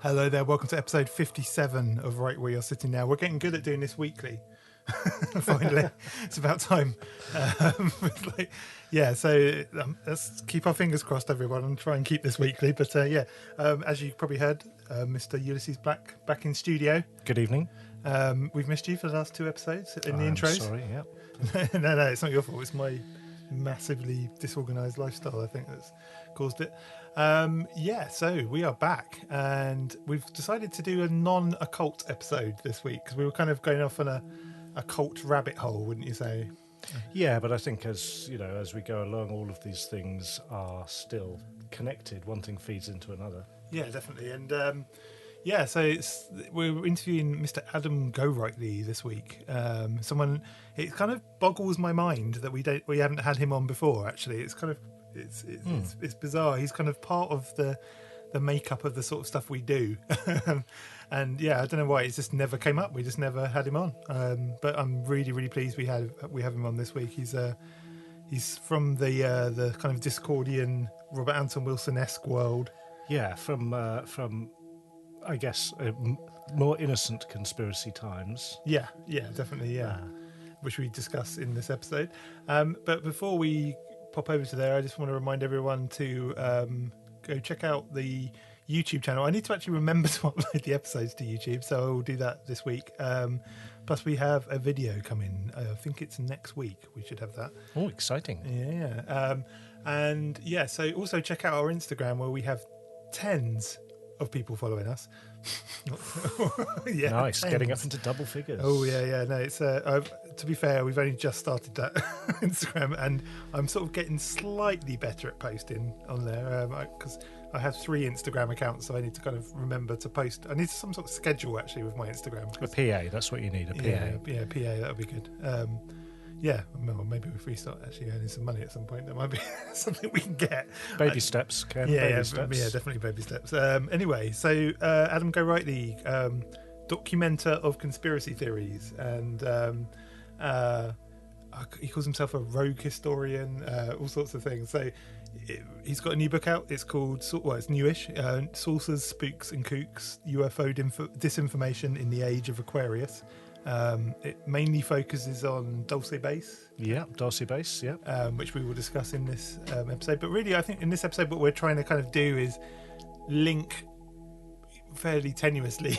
Hello there, welcome to episode 57 of Right Where You're Sitting Now. We're getting good at doing this weekly. Finally, it's about time. Let's keep our fingers crossed, everyone, and try and keep this weekly. But as you probably heard, Mr. Ulysses Black back in studio. Good evening. We've missed you for the last two episodes in the intros. Sorry, yeah. No, it's not your fault. It's my massively disorganised lifestyle, I think, that's caused it. So we are back, and we've decided to do a non-occult episode this week because we were kind of going off on a occult rabbit hole, wouldn't you say? Yeah, but I think as we go along, all of these things are still connected. One thing feeds into another. Yeah, definitely. And we're interviewing Mr. Adam Gorightly this week. It kind of boggles my mind that we haven't had him on before. Actually, it's kind of it's bizarre. He's kind of part of the makeup of the sort of stuff we do. And I don't know why it's just never came up. We just never had him on. But I'm really, really pleased we have him on this week. He's from the kind of Discordian Robert Anton Wilson-esque world. Yeah, from I guess more innocent conspiracy times. Yeah, definitely. Yeah, which we discuss in this episode. But before we pop over to there, I just want to remind everyone to go check out the YouTube channel. I need to actually remember to upload the episodes to YouTube, so I'll do that this week. Plus we have a video coming. I think it's next week. We should have that. Oh, exciting. Yeah. So also check out our Instagram, where we have tens of people following us. Nice, tens. Getting up into double figures. Oh yeah. No, it's to be fair, we've only just started that Instagram, and I'm sort of getting slightly better at posting on there because I have 3 Instagram accounts, so I need to kind of remember to post. I need some sort of schedule actually with my Instagram. A PA, that's what you need. A PA. Yeah, PA. That would be good. Well, maybe if we start actually earning some money at some point, that might be something we can get. Baby steps, Ken. Baby steps. Yeah, definitely baby steps. Anyway, so Adam Gorightly, documenter of conspiracy theories, and he calls himself a rogue historian, all sorts of things. So he's got a new book out. It's called, it's newish, Saucers, Spooks and Kooks, UFO Disinformation in the Age of Aqaurius. It mainly focuses on Dulce Base. Yeah, Dulce Base, yeah. Which we will discuss in this episode. But really, I think in this episode, what we're trying to kind of do is link, fairly tenuously,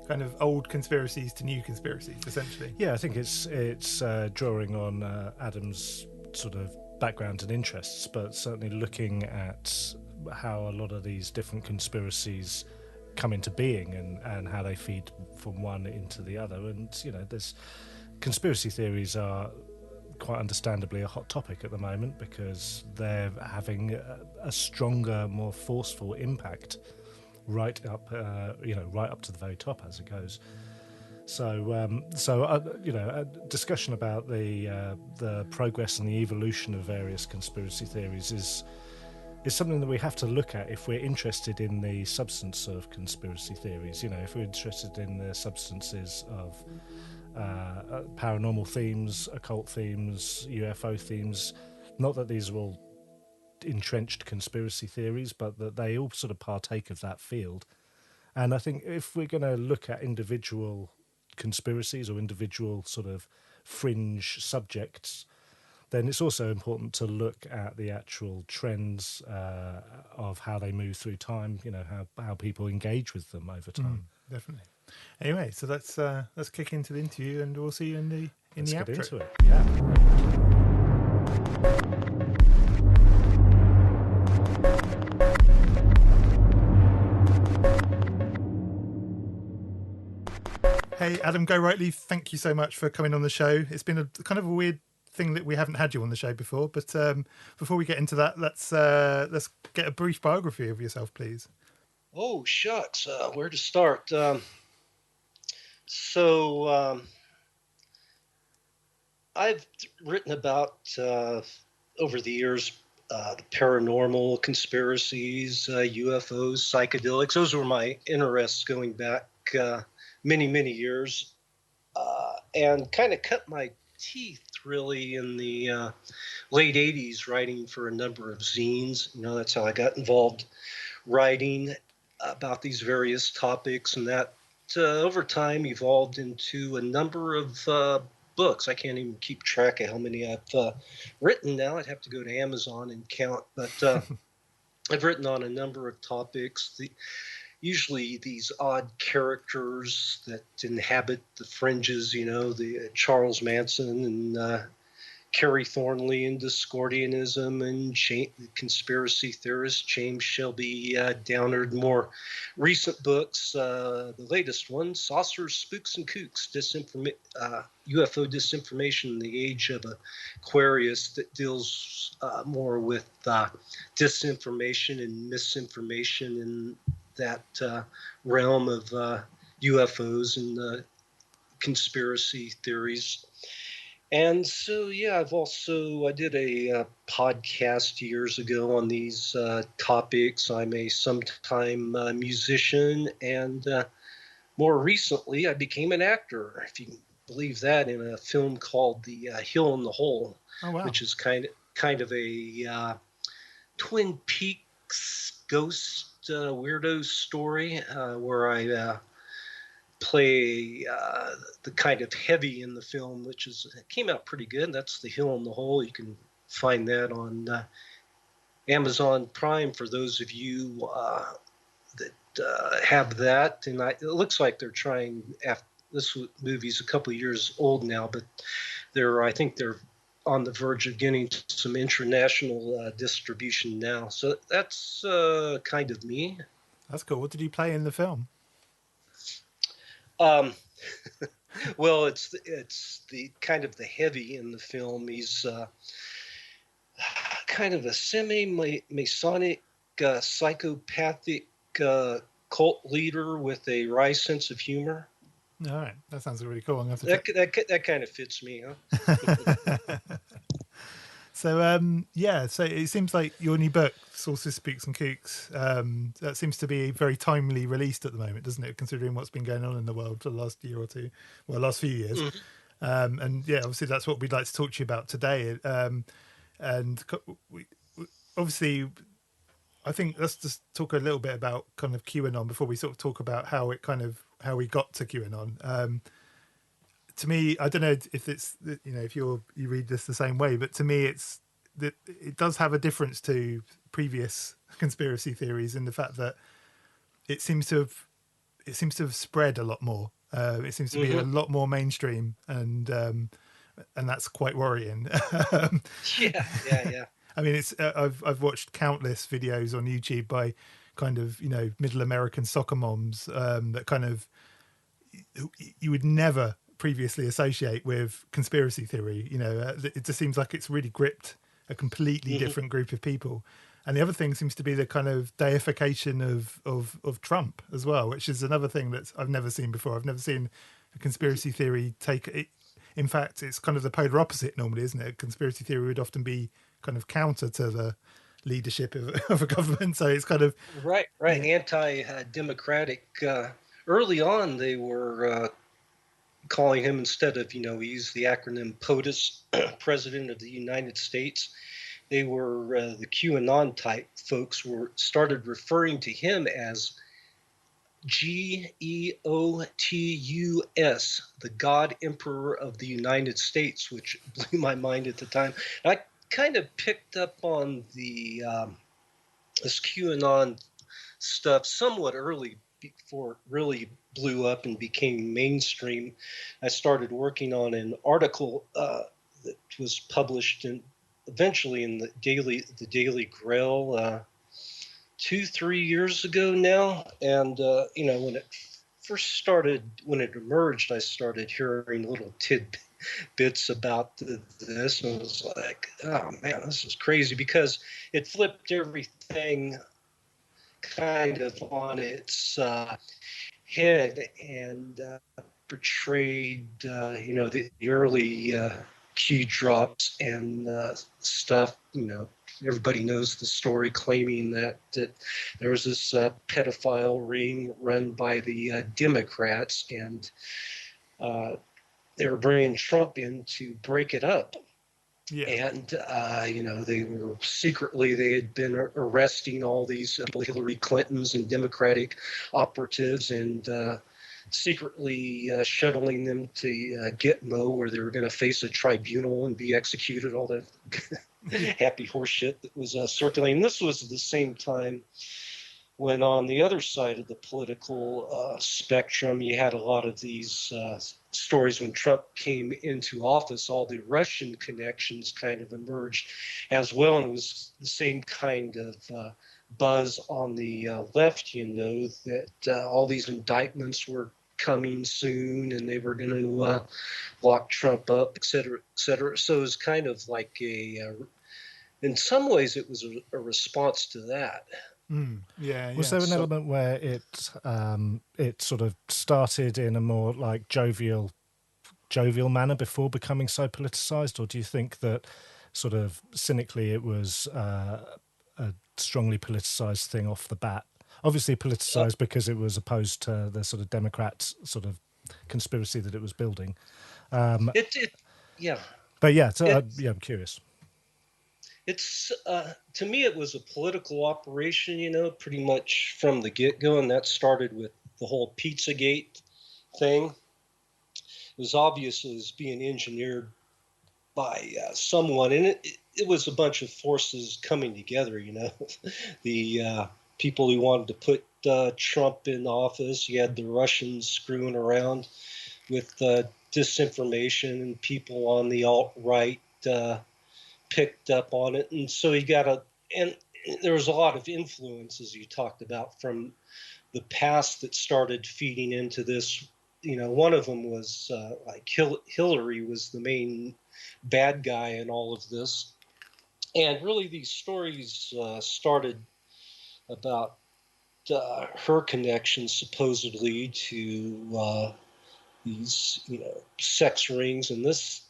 kind of old conspiracies to new conspiracies, essentially. Yeah, I think it's drawing on Adam's sort of background and interests, but certainly looking at how a lot of these different conspiracies come into being and how they feed from one into the other. And there's conspiracy theories are quite understandably a hot topic at the moment because they're having a stronger, more forceful impact right up to the very top as it goes. So a discussion about the progress and the evolution of various conspiracy theories is something that we have to look at if we're interested in the substance of conspiracy theories. If we're interested in the substances of paranormal themes, occult themes, UFO themes, not that these are all entrenched conspiracy theories, but that they all sort of partake of that field. And I think if we're going to look at individual conspiracies or individual sort of fringe subjects, then it's also important to look at the actual trends of how they move through time, how people engage with them over time. Definitely. Anyway, so let's kick into the interview, and we'll see you in the Let's get outro. into it. Yeah. Hey, Adam Gorightly, thank you so much for coming on the show. It's been a kind of a weird thing that we haven't had you on the show before, but before we get into that, let's get a brief biography of yourself, please. Oh, shucks. Where to start? So I've written about, over the years, the paranormal, conspiracies, UFOs, psychedelics. Those were my interests going back many, many years. And kind of cut my teeth, really, in the late 80s, writing for a number of zines. That's how I got involved writing about these various topics, and that over time evolved into a number of books. I can't even keep track of how many I've written now. I'd have to go to Amazon and count, but I've written on a number of topics. Usually these odd characters that inhabit the fringes, the Charles Manson and Kerry Thornley and Discordianism and conspiracy theorists, James Shelby Downard. More recent books, the latest one, Saucers, Spooks and Kooks, UFO Disinformation in the Age of Aqaurius, that deals more with disinformation and misinformation in that realm of UFOs and conspiracy theories. And so, yeah, I did a podcast years ago on these topics. I'm a sometime musician, and more recently, I became an actor, if you can believe that, in a film called The Hill in the Hole, Oh, wow. which is kind of a Twin Peaks ghost weirdo story where I play the kind of heavy in the film, which came out pretty good. That's The Hill in the Hole. You can find that on Amazon Prime for those of you that have that. And it looks like they're trying. This movie's a couple of years old now, but I think they're on the verge of getting some international distribution now. So that's kind of me. That's cool. What did you play in the film? Well, it's the kind of the heavy in the film. He's kind of a semi-Masonic, psychopathic cult leader with a wry sense of humor. All right, that sounds really cool. That kind of fits me, huh? So so it seems like your new book, Sauces, Spooks and Kooks, that seems to be very timely released at the moment, doesn't it? Considering what's been going on in the world for the last year or two, last few years. Mm-hmm. And yeah, obviously that's what we'd like to talk to you about today. And obviously, I think let's just talk a little bit about kind of QAnon before we sort of talk about how we got to QAnon. To me, I don't know if it's, if you read this the same way, but to me, it's that it does have a difference to previous conspiracy theories in the fact that it seems to have spread a lot more. It seems to be a lot more mainstream, and that's quite worrying. Yeah. I mean, I've watched countless videos on YouTube by kind of middle American soccer moms that kind of you would never previously associate with conspiracy theory. It just seems like it's really gripped a completely different group of people. And the other thing seems to be the kind of deification of Trump as well, which is another thing that I've never seen before. I've never seen a conspiracy theory take it. In fact, it's kind of the polar opposite normally, isn't it? A conspiracy theory would often be kind of counter to the leadership of a government. So it's kind of right. Yeah. Anti-democratic. Early on, they were calling him, instead of, he used the acronym POTUS, President of the United States. They were, the QAnon type folks started referring to him as GEOTUS, the God Emperor of the United States, which blew my mind at the time. And I kind of picked up on the this QAnon stuff somewhat early, before it really blew up and became mainstream. I started working on an article that was published eventually in the Daily Grail 2-3 years ago now. And when it first started, when it emerged, I started hearing little tidbits about this, and it was like, oh man, this is crazy, because it flipped everything kind of on its head, and portrayed, the early key drops and stuff. Everybody knows the story, claiming that there was this pedophile ring run by the Democrats, and they were bringing Trump in to break it up. Yeah. And, they had been arresting all these Hillary Clintons and Democratic operatives, and secretly shuttling them to Gitmo, where they were going to face a tribunal and be executed, all that happy horse shit that was circulating. This was at the same time when, on the other side of the political spectrum, you had a lot of these stories. When Trump came into office, all the Russian connections kind of emerged as well, and it was the same kind of buzz on the left, that all these indictments were coming soon, and they were going to lock Trump up, et cetera, et cetera. So it was kind of like in some ways, it was a response to that. Yeah. Was there an element where it sort of started in a more like jovial manner before becoming so politicized, or do you think that sort of cynically it was a strongly politicized thing off the bat? Obviously politicized because it was opposed to the sort of Democrats sort of conspiracy that it was building. Yeah. But yeah, so I'm curious. It's to me, it was a political operation, pretty much from the get-go, and that started with the whole Pizzagate thing. It was obvious it was being engineered by someone, and it was a bunch of forces coming together. The people who wanted to put Trump in office. You had the Russians screwing around with disinformation, and people on the alt-right picked up on it. And so and there was a lot of influence, as you talked about, from the past that started feeding into this. One of them was like Hillary was the main bad guy in all of this. And really these stories started about her connections supposedly to these, sex rings, and this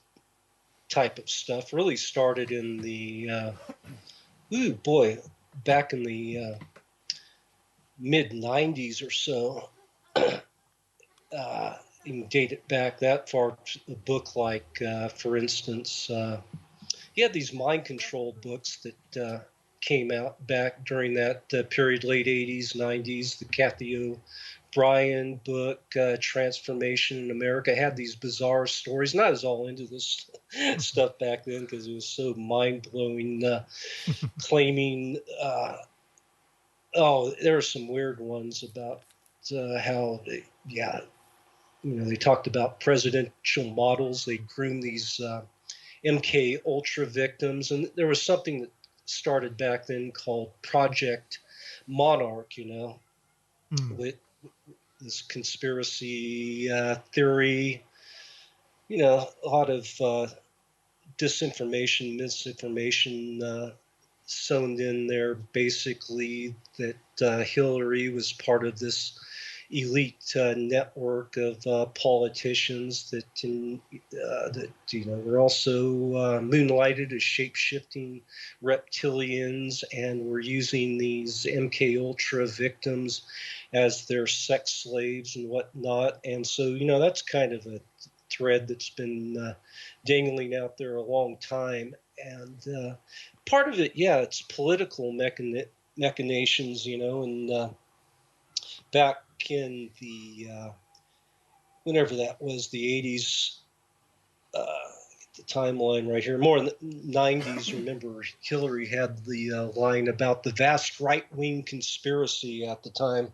type of stuff really started in the back in the mid 90s or so. You can date it back that far. A book like, for instance, you had these mind control books that came out back during that period, late 80s, 90s. The Kathy O'Brien book, Transformation in America, had these bizarre stories. And I was all into this stuff back then because it was so mind-blowing, claiming, there are some weird ones about how they talked about presidential models. They groomed these MK Ultra victims, and there was something that started back then called Project Monarch, with this conspiracy theory, a lot of disinformation, misinformation sewn in there, basically that Hillary was part of this elite network of politicians that were also moonlighted as shape-shifting reptilians, and were using these MK Ultra victims as their sex slaves and whatnot. And so that's kind of a thread that's been dangling out there a long time. And part of it, it's political machinations, and back in the whenever that was, the 80s, the timeline right here, more in the 90s. Remember, Hillary had the line about the vast right-wing conspiracy at the time,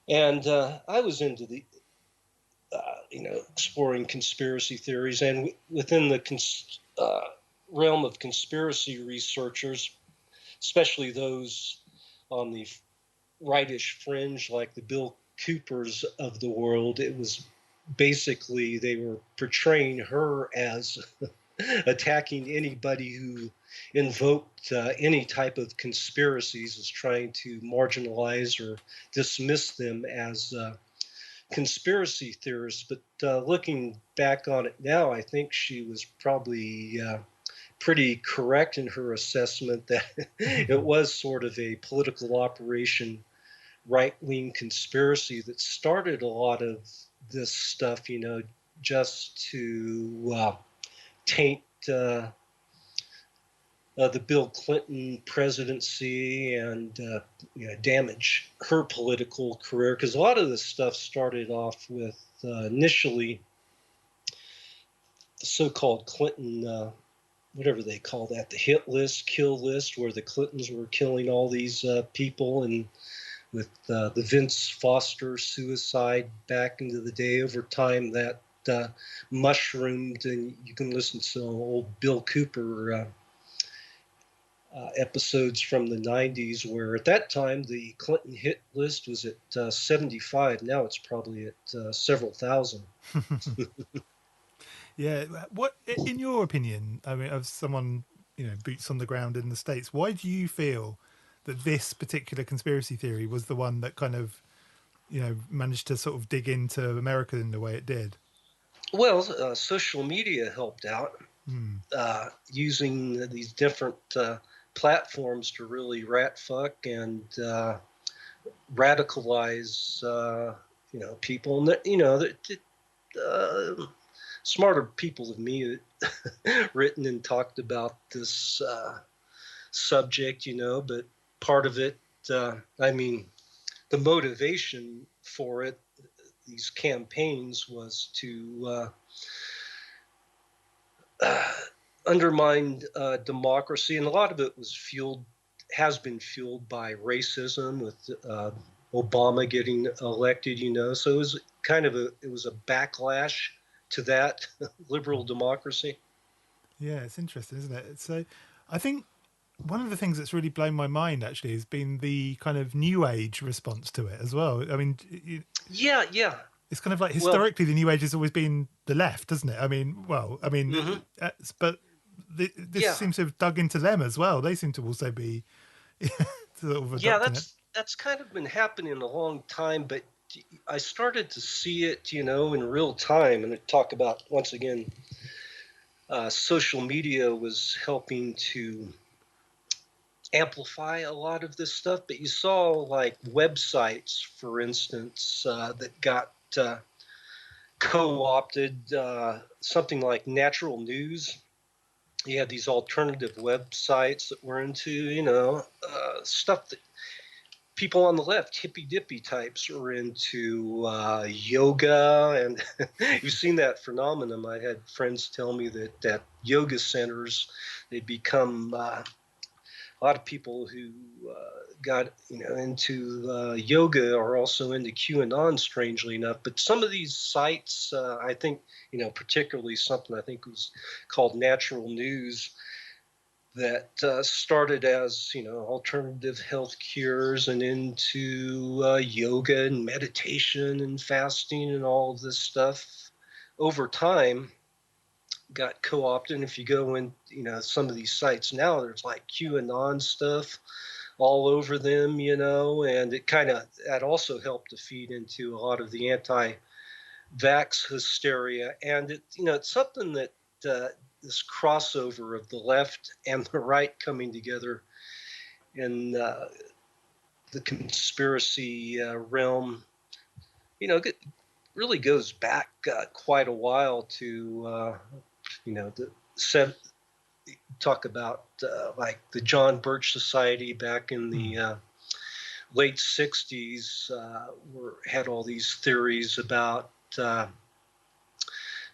and I was into the exploring conspiracy theories, and within the realm of conspiracy researchers, especially those on the rightish fringe, like the Bill Coopers of the world. It was basically they were portraying her as attacking anybody who invoked any type of conspiracies, as trying to marginalize or dismiss them as conspiracy theorists. But looking back on it now, I think she was probably pretty correct in her assessment that it was sort of a political operation, right-wing conspiracy that started a lot of this stuff, just to taint the Bill Clinton presidency and damage her political career. Because a lot of this stuff started off with initially the so-called Clinton, whatever they call that, the hit list, kill list, where the Clintons were killing all these people, and with the Vince Foster suicide back into the day. Over time, that mushroomed, and you can listen to some old Bill Cooper episodes from the 90s, where at that time the Clinton hit list was at 75. Now it's probably at several thousand. Yeah. What, in your opinion, I mean, as someone, boots on the ground in the States, why do you feel that this particular conspiracy theory was the one that kind of, managed to sort of dig into America in the way it did? Well, social media helped out, using these different platforms to really rat fuck and radicalize, people. And smarter people than me written and talked about this subject, but part of it, the motivation for it, these campaigns, was to undermine democracy, and a lot of it has been fueled by racism, with Obama getting elected. So it was it was a backlash to that liberal democracy. Yeah, it's interesting, isn't it? So, I think one of the things that's really blown my mind actually has been the kind of New Age response to it as well. I mean, yeah. It's kind of like historically the New Age has always been the left, doesn't it? But this seems to have dug into them as well. They seem to also be sort of adopting it. That's kind of been happening a long time, but I started to see it, in real time, and to talk about, once again, social media was helping to amplify a lot of this stuff. But you saw like websites, for instance, that got co-opted, something like Natural News. You had these alternative websites that were into, stuff that people on the left, hippy-dippy types, are into, yoga. And you've seen that phenomenon. I had friends tell me that at yoga centers, they'd become a lot of people who got into yoga are also into QAnon, strangely enough. But some of these sites, I think, particularly something I think was called Natural News, that started as alternative health cures and into yoga and meditation and fasting and all of this stuff, over time got co-opted. And if you go in, some of these sites now, there's like QAnon stuff all over them, and that also helped to feed into a lot of the anti-vax hysteria. And it's something that this crossover of the left and the right coming together in the conspiracy realm, it really goes back quite a while to, talk about like the John Birch Society back in the late 60s, had all these theories about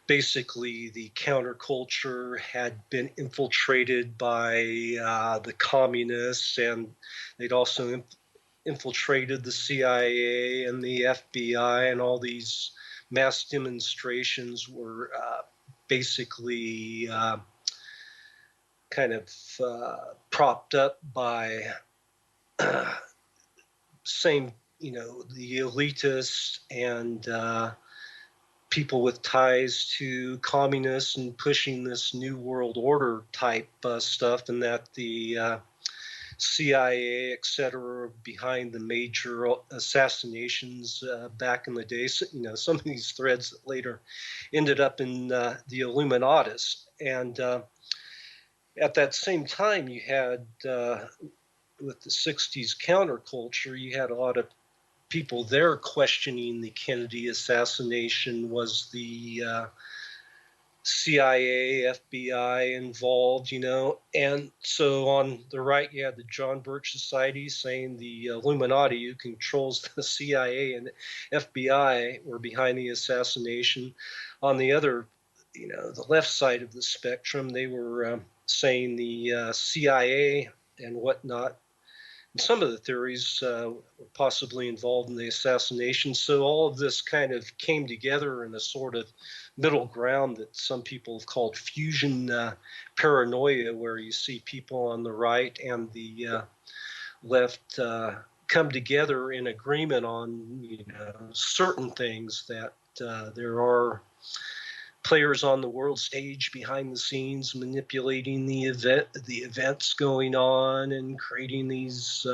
basically the counterculture had been infiltrated by the communists, and they'd also infiltrated the CIA and the FBI, and all these mass demonstrations were basically propped up by same the elitists and people with ties to communists and pushing this new world order type stuff, and that the CIA, et cetera, behind the major assassinations back in the day. So, some of these threads that later ended up in the Illuminatus. And at that same time, you had, with the 60s counterculture, you had a lot of people there questioning the Kennedy assassination. Was the CIA, FBI involved, and so on the right you had the John Birch Society saying the Illuminati, who controls the CIA and FBI, were behind the assassination. On the other, the left side of the spectrum, they were saying the CIA and whatnot. And some of the theories were possibly involved in the assassination. So all of this kind of came together in a sort of middle ground that some people have called fusion paranoia, where you see people on the right and the left come together in agreement on certain things, that there are players on the world stage behind the scenes manipulating the events going on and creating these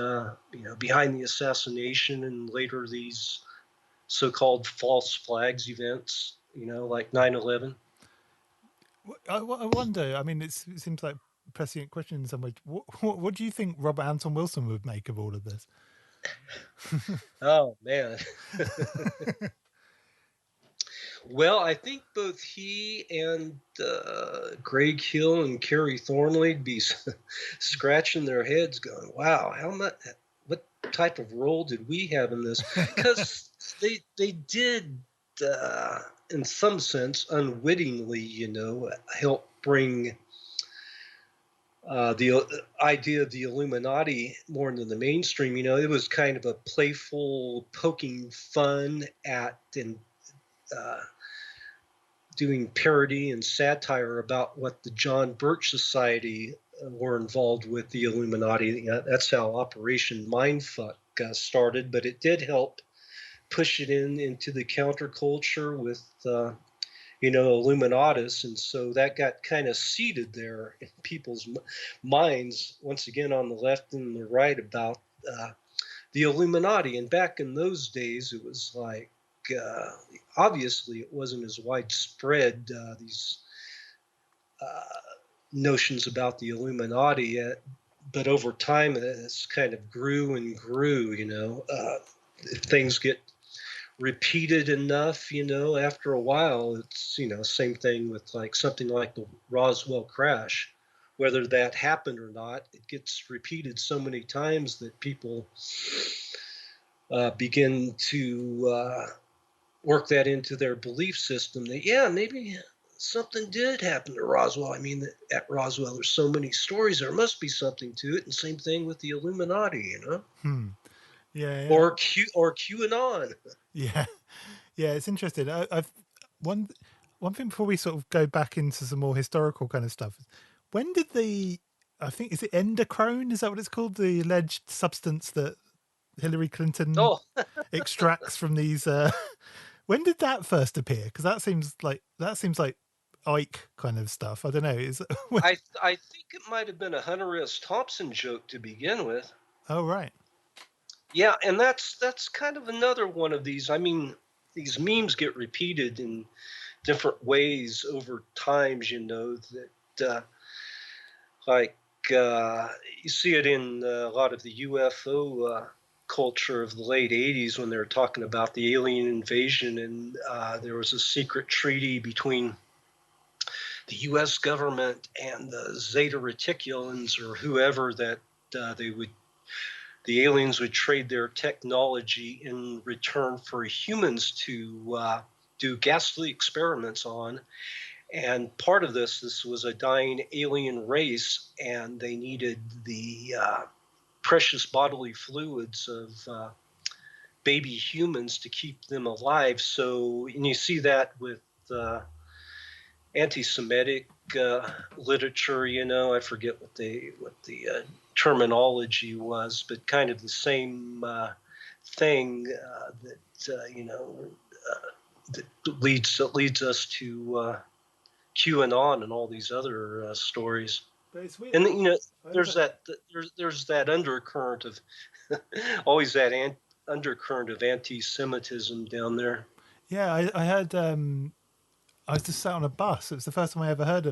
behind the assassination and later these so-called false flags events, like 9/11. I wonder, I mean, it seems like a prescient question in some way. What do you think Robert Anton Wilson would make of all of this? Oh, man. Well, I think both he and Greg Hill and Kerry Thornley would be scratching their heads going, wow, what type of role did we have in this? Because they did, in some sense, unwittingly, help bring the idea of the Illuminati more into the mainstream. It was kind of a playful, poking fun at and doing parody and satire about what the John Birch Society were involved with the Illuminati. That's how Operation Mindfuck started, but it did help push it into the counterculture with, Illuminatus, and so that got kind of seeded there in people's minds, once again on the left and the right, about the Illuminati. And back in those days, it was like, obviously it wasn't as widespread, these notions about the Illuminati yet, but over time it's kind of grew and grew. If things get repeated enough, after a while, it's, same thing with like something like the Roswell crash. Whether that happened or not, it gets repeated so many times that people begin to work that into their belief system that, yeah, maybe something did happen to Roswell. I mean, at Roswell, there's so many stories, there must be something to it. And same thing with the Illuminati, Yeah. Or QAnon. Yeah. It's interesting. I've one thing before we sort of go back into some more historical kind of stuff. When did I think, is it endochrone? Is that what it's called? The alleged substance that Hillary Clinton extracts from these. When did that first appear? Because that seems like Ike kind of stuff. I don't know. I think it might have been a Hunter S. Thompson joke to begin with. Oh, right. Yeah, and that's kind of another one of these. I mean, these memes get repeated in different ways over times. That you see it in a lot of the UFO culture of the late 80s when they were talking about the alien invasion, and there was a secret treaty between the U.S. government and the Zeta Reticulans or whoever, that the aliens would trade their technology in return for humans to do ghastly experiments on. And part of this was a dying alien race, and they needed the precious bodily fluids of baby humans to keep them alive. So, and you see that with anti-Semitic literature. I forget what the terminology was, but kind of the same thing that leads us to QAnon and all these other stories. But it's weird. And there's that undercurrent of always that undercurrent of anti-Semitism down there. Yeah, I heard. I was just sat on a bus. It was the first time I ever heard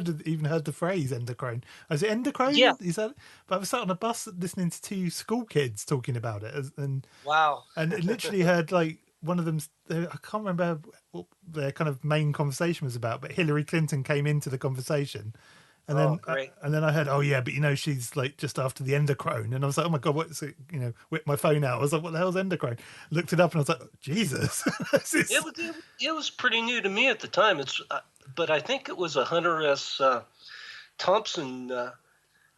the phrase endocrine. Is it endocrine? Yeah. Is that? But I was sat on a bus listening to two school kids talking about it, and Wow. and it literally heard like one of them. I can't remember what their kind of main conversation was about, but Hillary Clinton came into the conversation. And then, great. And then I heard, oh yeah, but she's like just after the endocrine, and I was like, oh my god, what's it? Whipped my phone out. I was like, what the hell's endocrine? Looked it up, and I was like, Jesus. It was pretty new to me at the time. But I think it was a Hunter S. Thompson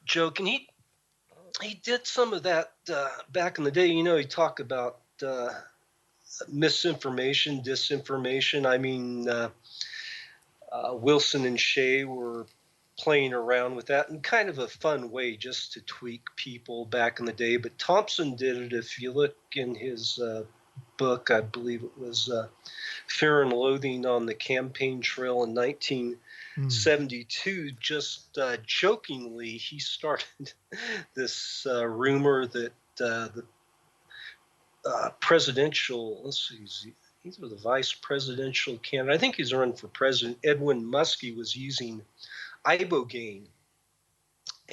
joke, and he did some of that back in the day. He talked about misinformation, disinformation. I mean, Wilson and Shea were playing around with that in kind of a fun way just to tweak people back in the day. But Thompson did it. If you look in his book, I believe it was Fear and Loathing on the Campaign Trail in 1972, just jokingly, he started this rumor that the presidential, let's see, he's the vice presidential candidate. I think he's running for president. Edwin Muskie was using ibogaine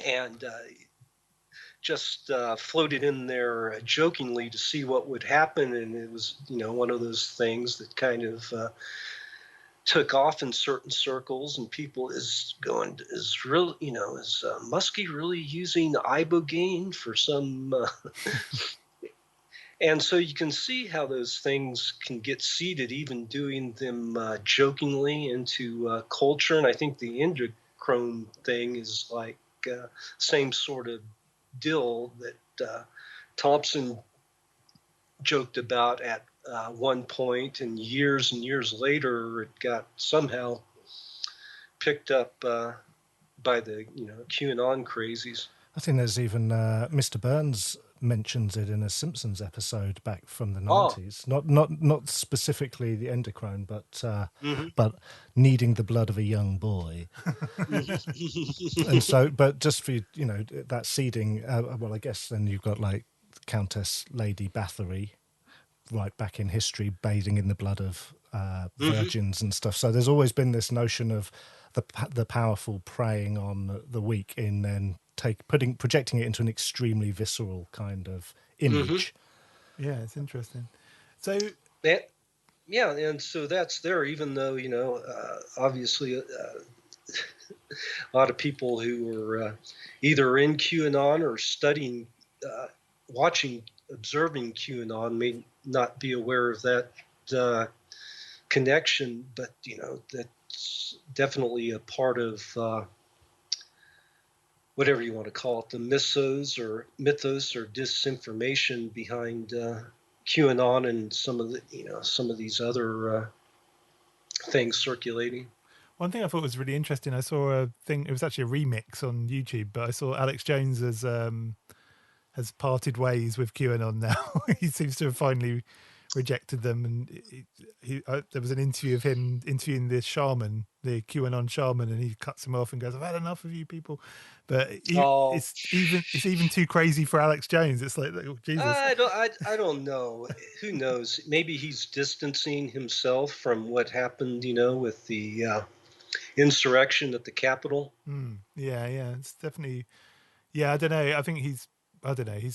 and just floated in there jokingly to see what would happen, and it was one of those things that kind of took off in certain circles, and people is Muskie really using ibogaine for some and so you can see how those things can get seeded, even doing them jokingly, into culture. And I think the endocrine thing is like same sort of deal that Thompson joked about at one point, and years later it got somehow picked up by the QAnon crazies. I think there's even Mr. Burns mentions it in a Simpsons episode back from the 90s. Not specifically the endocrine, but but needing the blood of a young boy. And so, but just for that seeding. Well, I guess then you've got like Countess Lady Bathory, right back in history, bathing in the blood of virgins and stuff. So there's always been this notion of the powerful preying on the weak in then projecting it into an extremely visceral kind of image. Yeah, it's interesting. So yeah, and so that's there, even though obviously a lot of people who are either in QAnon or studying, observing QAnon may not be aware of that connection, but that's definitely a part of whatever you want to call it, the mythos or disinformation behind QAnon and some of these other things circulating. One thing I thought was really interesting, I saw a thing. It was actually a remix on YouTube, but I saw Alex Jones has parted ways with QAnon now. He seems to have finally rejected them, and there was an interview of him interviewing this shaman, the QAnon shaman, and he cuts him off and goes, "I've had enough of you people." But it's even too crazy for Alex Jones. It's like, oh, Jesus. I don't know. Who knows? Maybe he's distancing himself from what happened, with the insurrection at the Capitol. Yeah, it's definitely. Yeah, I don't know. I think he's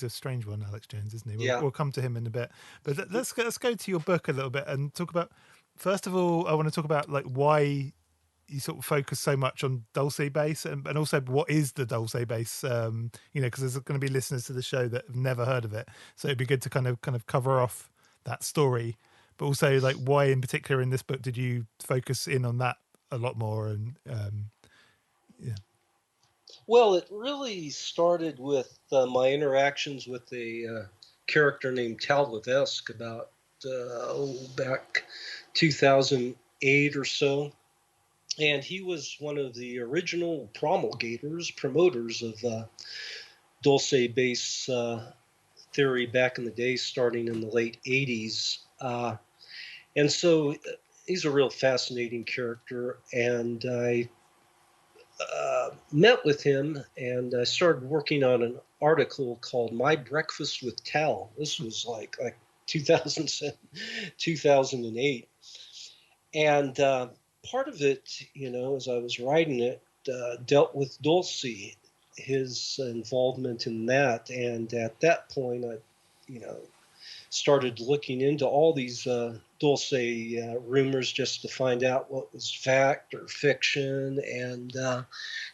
a strange one, Alex Jones, isn't he? We'll come to him in a bit. But let's go to your book a little bit and talk about. First of all, I want to talk about like why you sort of focus so much on Dulce Base, and also what is the Dulce Base? Because there's going to be listeners to the show that have never heard of it, so it'd be good to kind of cover off that story. But also, like, why in particular in this book did you focus in on that a lot more? And Well, it really started with my interactions with a character named Tal Levesque about back 2008 or so. And he was one of the original promoters of Dulce Base theory back in the day, starting in the late 80s. And so he's a real fascinating character. And I met with him, and I started working on an article called My Breakfast with Tal. This was like 2007, 2008. And part of it, as I was writing it, dealt with Dulce, his involvement in that. And at that point, I, started looking into all these Dulce rumors just to find out what was fact or fiction. And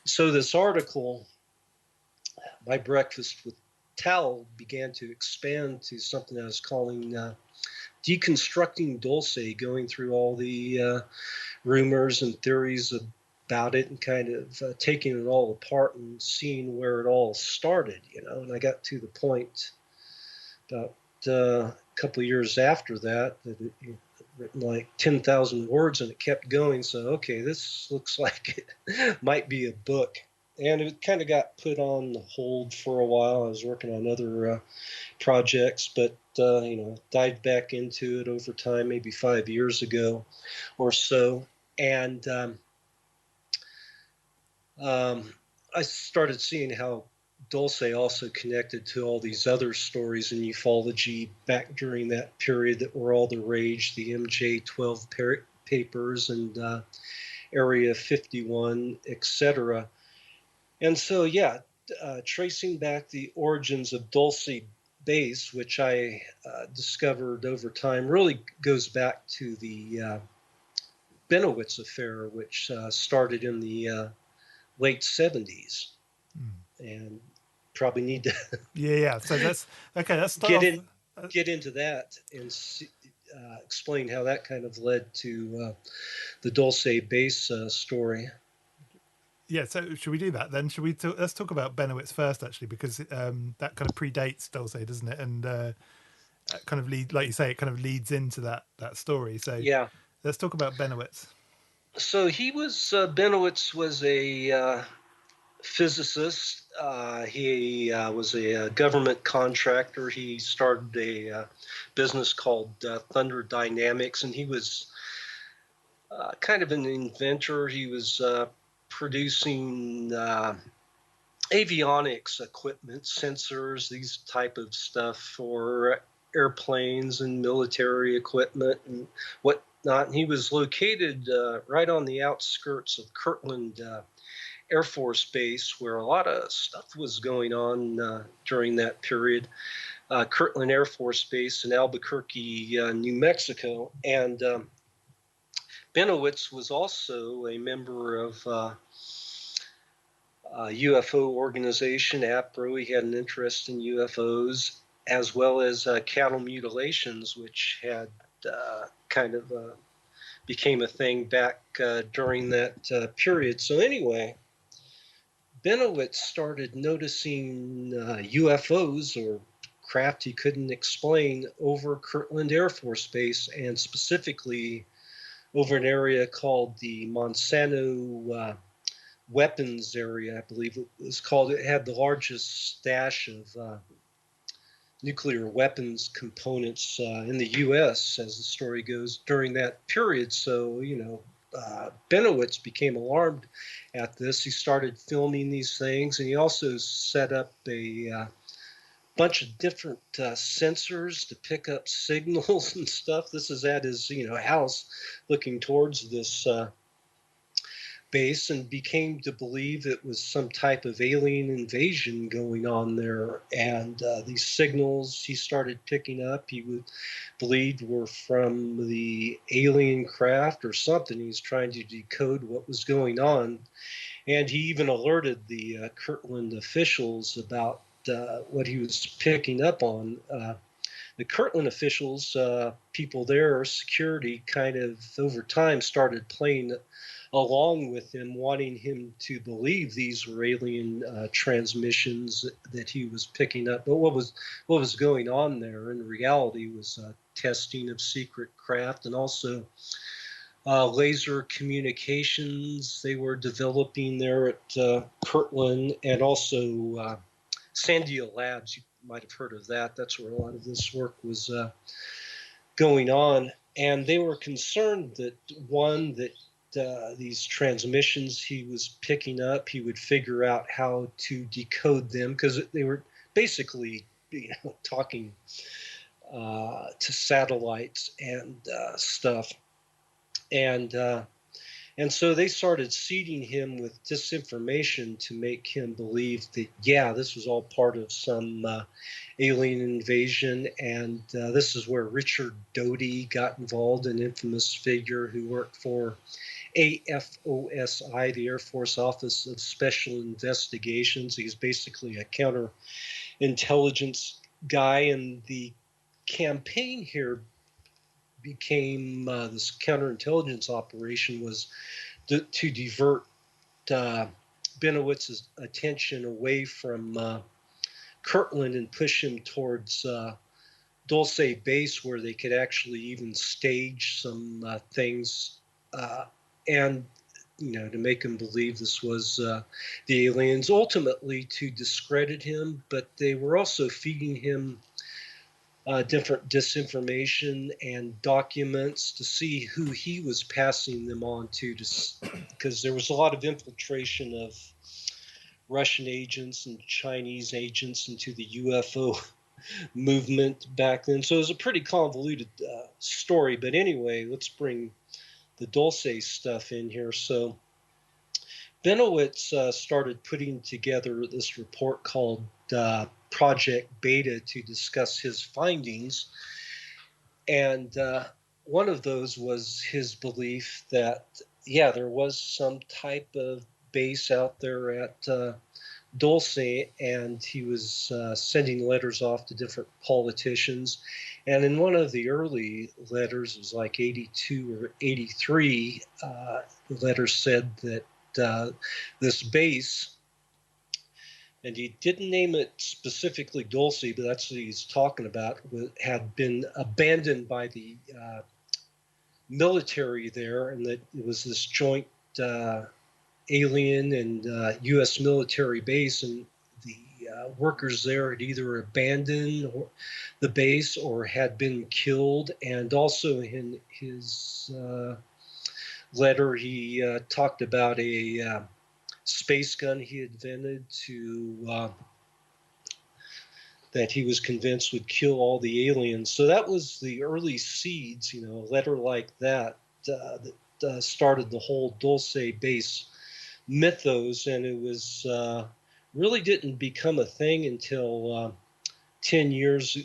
so this article, My Breakfast with Tal, began to expand to something I was calling Deconstructing Dulce, going through all the rumors and theories about it and kind of taking it all apart and seeing where it all started, And I got to the point about a couple of years after that it written like 10,000 words, and it kept going. So, okay, this looks like it might be a book. And it kind of got put on hold for a while. I was working on other projects, but, dived back into it over time, maybe 5 years ago or so. And I started seeing how Dulce also connected to all these other stories in ufology back during that period that were all the rage, the MJ-12 papers and Area 51, etc. And so, tracing back the origins of Dulce Base, which I discovered over time, really goes back to the Benowitz affair, which started in the late 70s. And probably need to So that's okay. Let's start get into that and explain how that kind of led to the Dulce Base story. Yeah, so should we do that then? Should we? Let's talk about Benowitz first, actually, because that kind of predates Dulce, doesn't it? And kind of like you say, it kind of leads into that story. So yeah, let's talk about Benowitz. So Benowitz was a physicist. He was a government contractor. He started a business called Thunder Dynamics, and he was kind of an inventor. He was producing avionics equipment, sensors, these type of stuff for airplanes and military equipment and whatnot. And he was located right on the outskirts of Kirtland Air Force Base, where a lot of stuff was going on during that period. Kirtland Air Force Base in Albuquerque, New Mexico. And Benowitz was also a member of UFO organization, APRO. He had an interest in UFOs, as well as cattle mutilations, which had kind of became a thing back during that period. So anyway, Benowitz started noticing UFOs, or craft he couldn't explain, over Kirtland Air Force Base, and specifically over an area called the Monsanto weapons area, I believe it was called. It had the largest stash of nuclear weapons components in the U.S., as the story goes, during that period. So, Benowitz became alarmed at this. He started filming these things, and he also set up a bunch of different sensors to pick up signals and stuff. This is at his, house looking towards this base, and became to believe it was some type of alien invasion going on there. And these signals he started picking up, he believed were from the alien craft or something. He was trying to decode what was going on. And he even alerted the Kirtland officials about what he was picking up on. The Kirtland officials, people there, security, kind of over time started playing along with him, wanting him to believe these were alien transmissions that he was picking up. But what was going on there in reality was testing of secret craft, and also laser communications they were developing there at Kirtland, and also Sandia Labs. might have heard of that. That's where a lot of this work was going on. And they were concerned that, one, that these transmissions he was picking up, he would figure out how to decode them, because they were basically talking to satellites and stuff. And so they started seeding him with disinformation to make him believe that, yeah, this was all part of some alien invasion. And this is where Richard Doty got involved, an infamous figure who worked for AFOSI, the Air Force Office of Special Investigations. He's basically a counterintelligence guy, and the campaign here became this counterintelligence operation was to divert Benowitz's attention away from Kirtland and push him towards Dulce Base, where they could actually even stage some things and to make him believe this was the aliens, ultimately to discredit him. But they were also feeding him different disinformation and documents to see who he was passing them on to, because there was a lot of infiltration of Russian agents and Chinese agents into the UFO movement back then. So it was a pretty convoluted story. But anyway, let's bring the Dulce stuff in here. So Benowitz started putting together this report called Project Beta to discuss his findings. And one of those was his belief that, yeah, there was some type of base out there at Dulce, and he was sending letters off to different politicians. And in one of the early letters, it was like 82 or 83, the letter said that this base, and he didn't name it specifically Dulce, but that's what he's talking about, had been abandoned by the military there, and that it was this joint alien and U.S. military base, and the workers there had either abandoned the base or had been killed. And also in his letter, he talked about a space gun he invented that he was convinced would kill all the aliens. So that was the early seeds, a letter like that that started the whole Dulce Base mythos. And it was really didn't become a thing until 10 years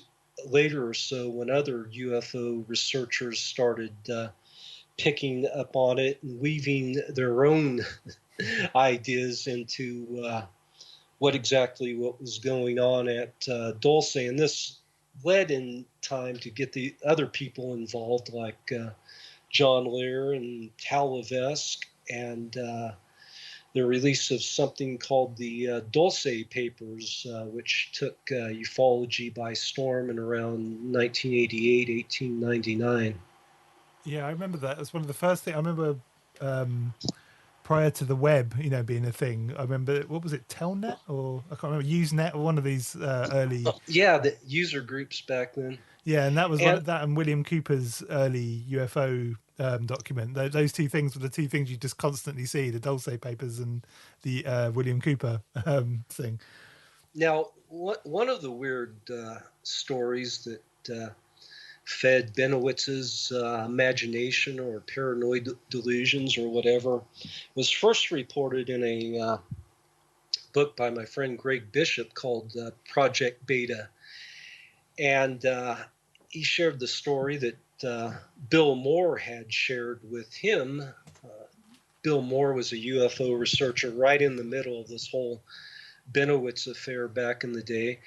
later or so, when other UFO researchers started picking up on it and weaving their own ideas into what was going on at Dulce. And this led in time to get the other people involved, like John Lear and Tal Levesque, and the release of something called the Dulce Papers, which took ufology by storm in around 1988, 1899. Yeah, I remember that. It was one of the first things. I remember prior to the web, being a thing. I remember, what was it, Telnet, or I can't remember, Usenet, or one of these early. Yeah, the user groups back then. Yeah, and that was that and William Cooper's early UFO document. Those two things were the two things you just constantly see: the Dulce Papers and the William Cooper thing. Now, one of the weird stories that fed Benowitz's imagination or paranoid delusions or whatever was first reported in a book by my friend Greg Bishop called Project Beta. And he shared the story that Bill Moore had shared with him. Bill Moore was a UFO researcher right in the middle of this whole Benowitz affair back in the day.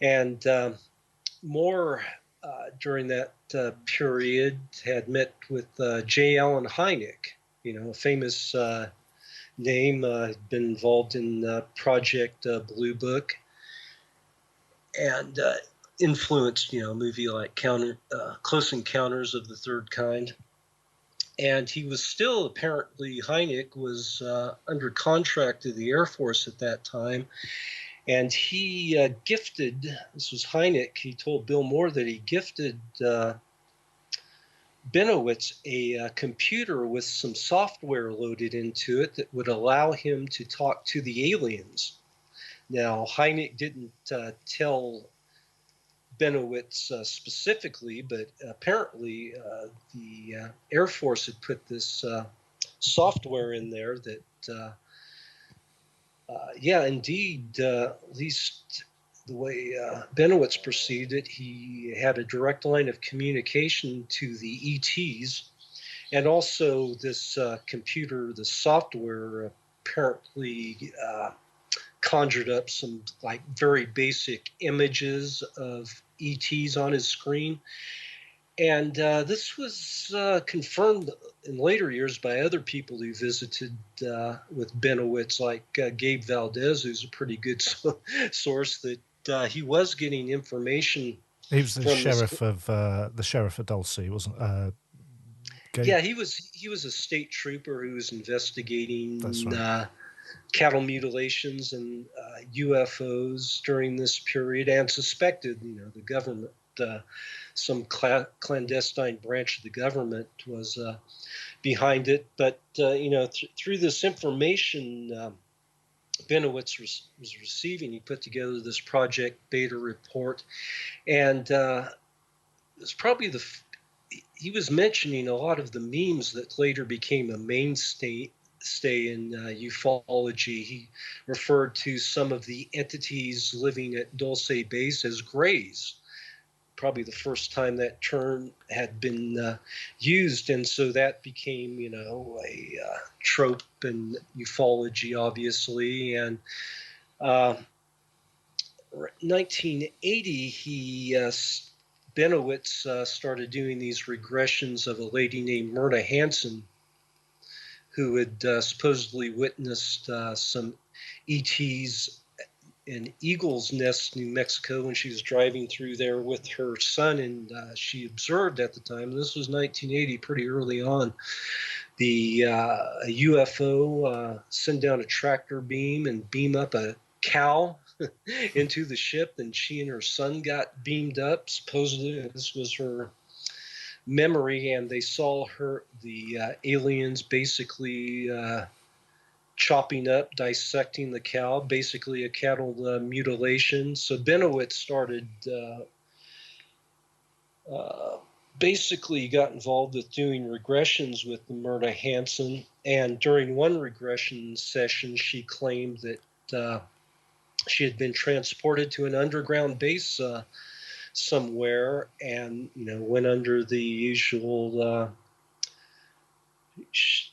And Moore, during that period, had met with J. Allen Hynek, a famous name, had been involved in Project Blue Book, and influenced, a movie like Close Encounters of the Third Kind. And he was still, apparently, Hynek was under contract to the Air Force at that time. And he gifted, this was Hynek, he told Bill Moore that he gifted Benowitz a computer with some software loaded into it that would allow him to talk to the aliens. Now, Hynek didn't tell Benowitz specifically, but apparently the Air Force had put this software in there that, yeah, indeed, at least the way Benowitz perceived it, he had a direct line of communication to the ETs, and also this computer, the software, apparently conjured up some like very basic images of ETs on his screen. And this was confirmed in later years by other people who visited with Benowitz, like Gabe Valdez, who's a pretty good source, that he was getting information. He was the sheriff of Dulce, wasn't? Yeah, he was a state trooper who was investigating That's right. Cattle mutilations and UFOs during this period, and suspected, the government, some clandestine branch of the government was behind it. But through this information Benowitz was receiving, he put together this Project Beta report, and it's probably he was mentioning a lot of the memes that later became a mainstay in ufology. He referred to some of the entities living at Dulce Base as grays, probably the first time that term had been used. And so that became, a trope in ufology, obviously. And 1980, Benowitz started doing these regressions of a lady named Myrna Hansen, who had supposedly witnessed some ETs in Eagle's Nest, New Mexico, when she was driving through there with her son. And she observed at the time, and this was 1980, pretty early on, the UFO send down a tractor beam and beam up a cow into the ship, and she and her son got beamed up. Supposedly, this was her memory, and they saw the aliens basically chopping up, dissecting the cow, basically a cattle mutilation. So Benowitz started basically got involved with doing regressions with the Myrna Hansen, and during one regression session, she claimed that she had been transported to an underground base somewhere, and went under the usual.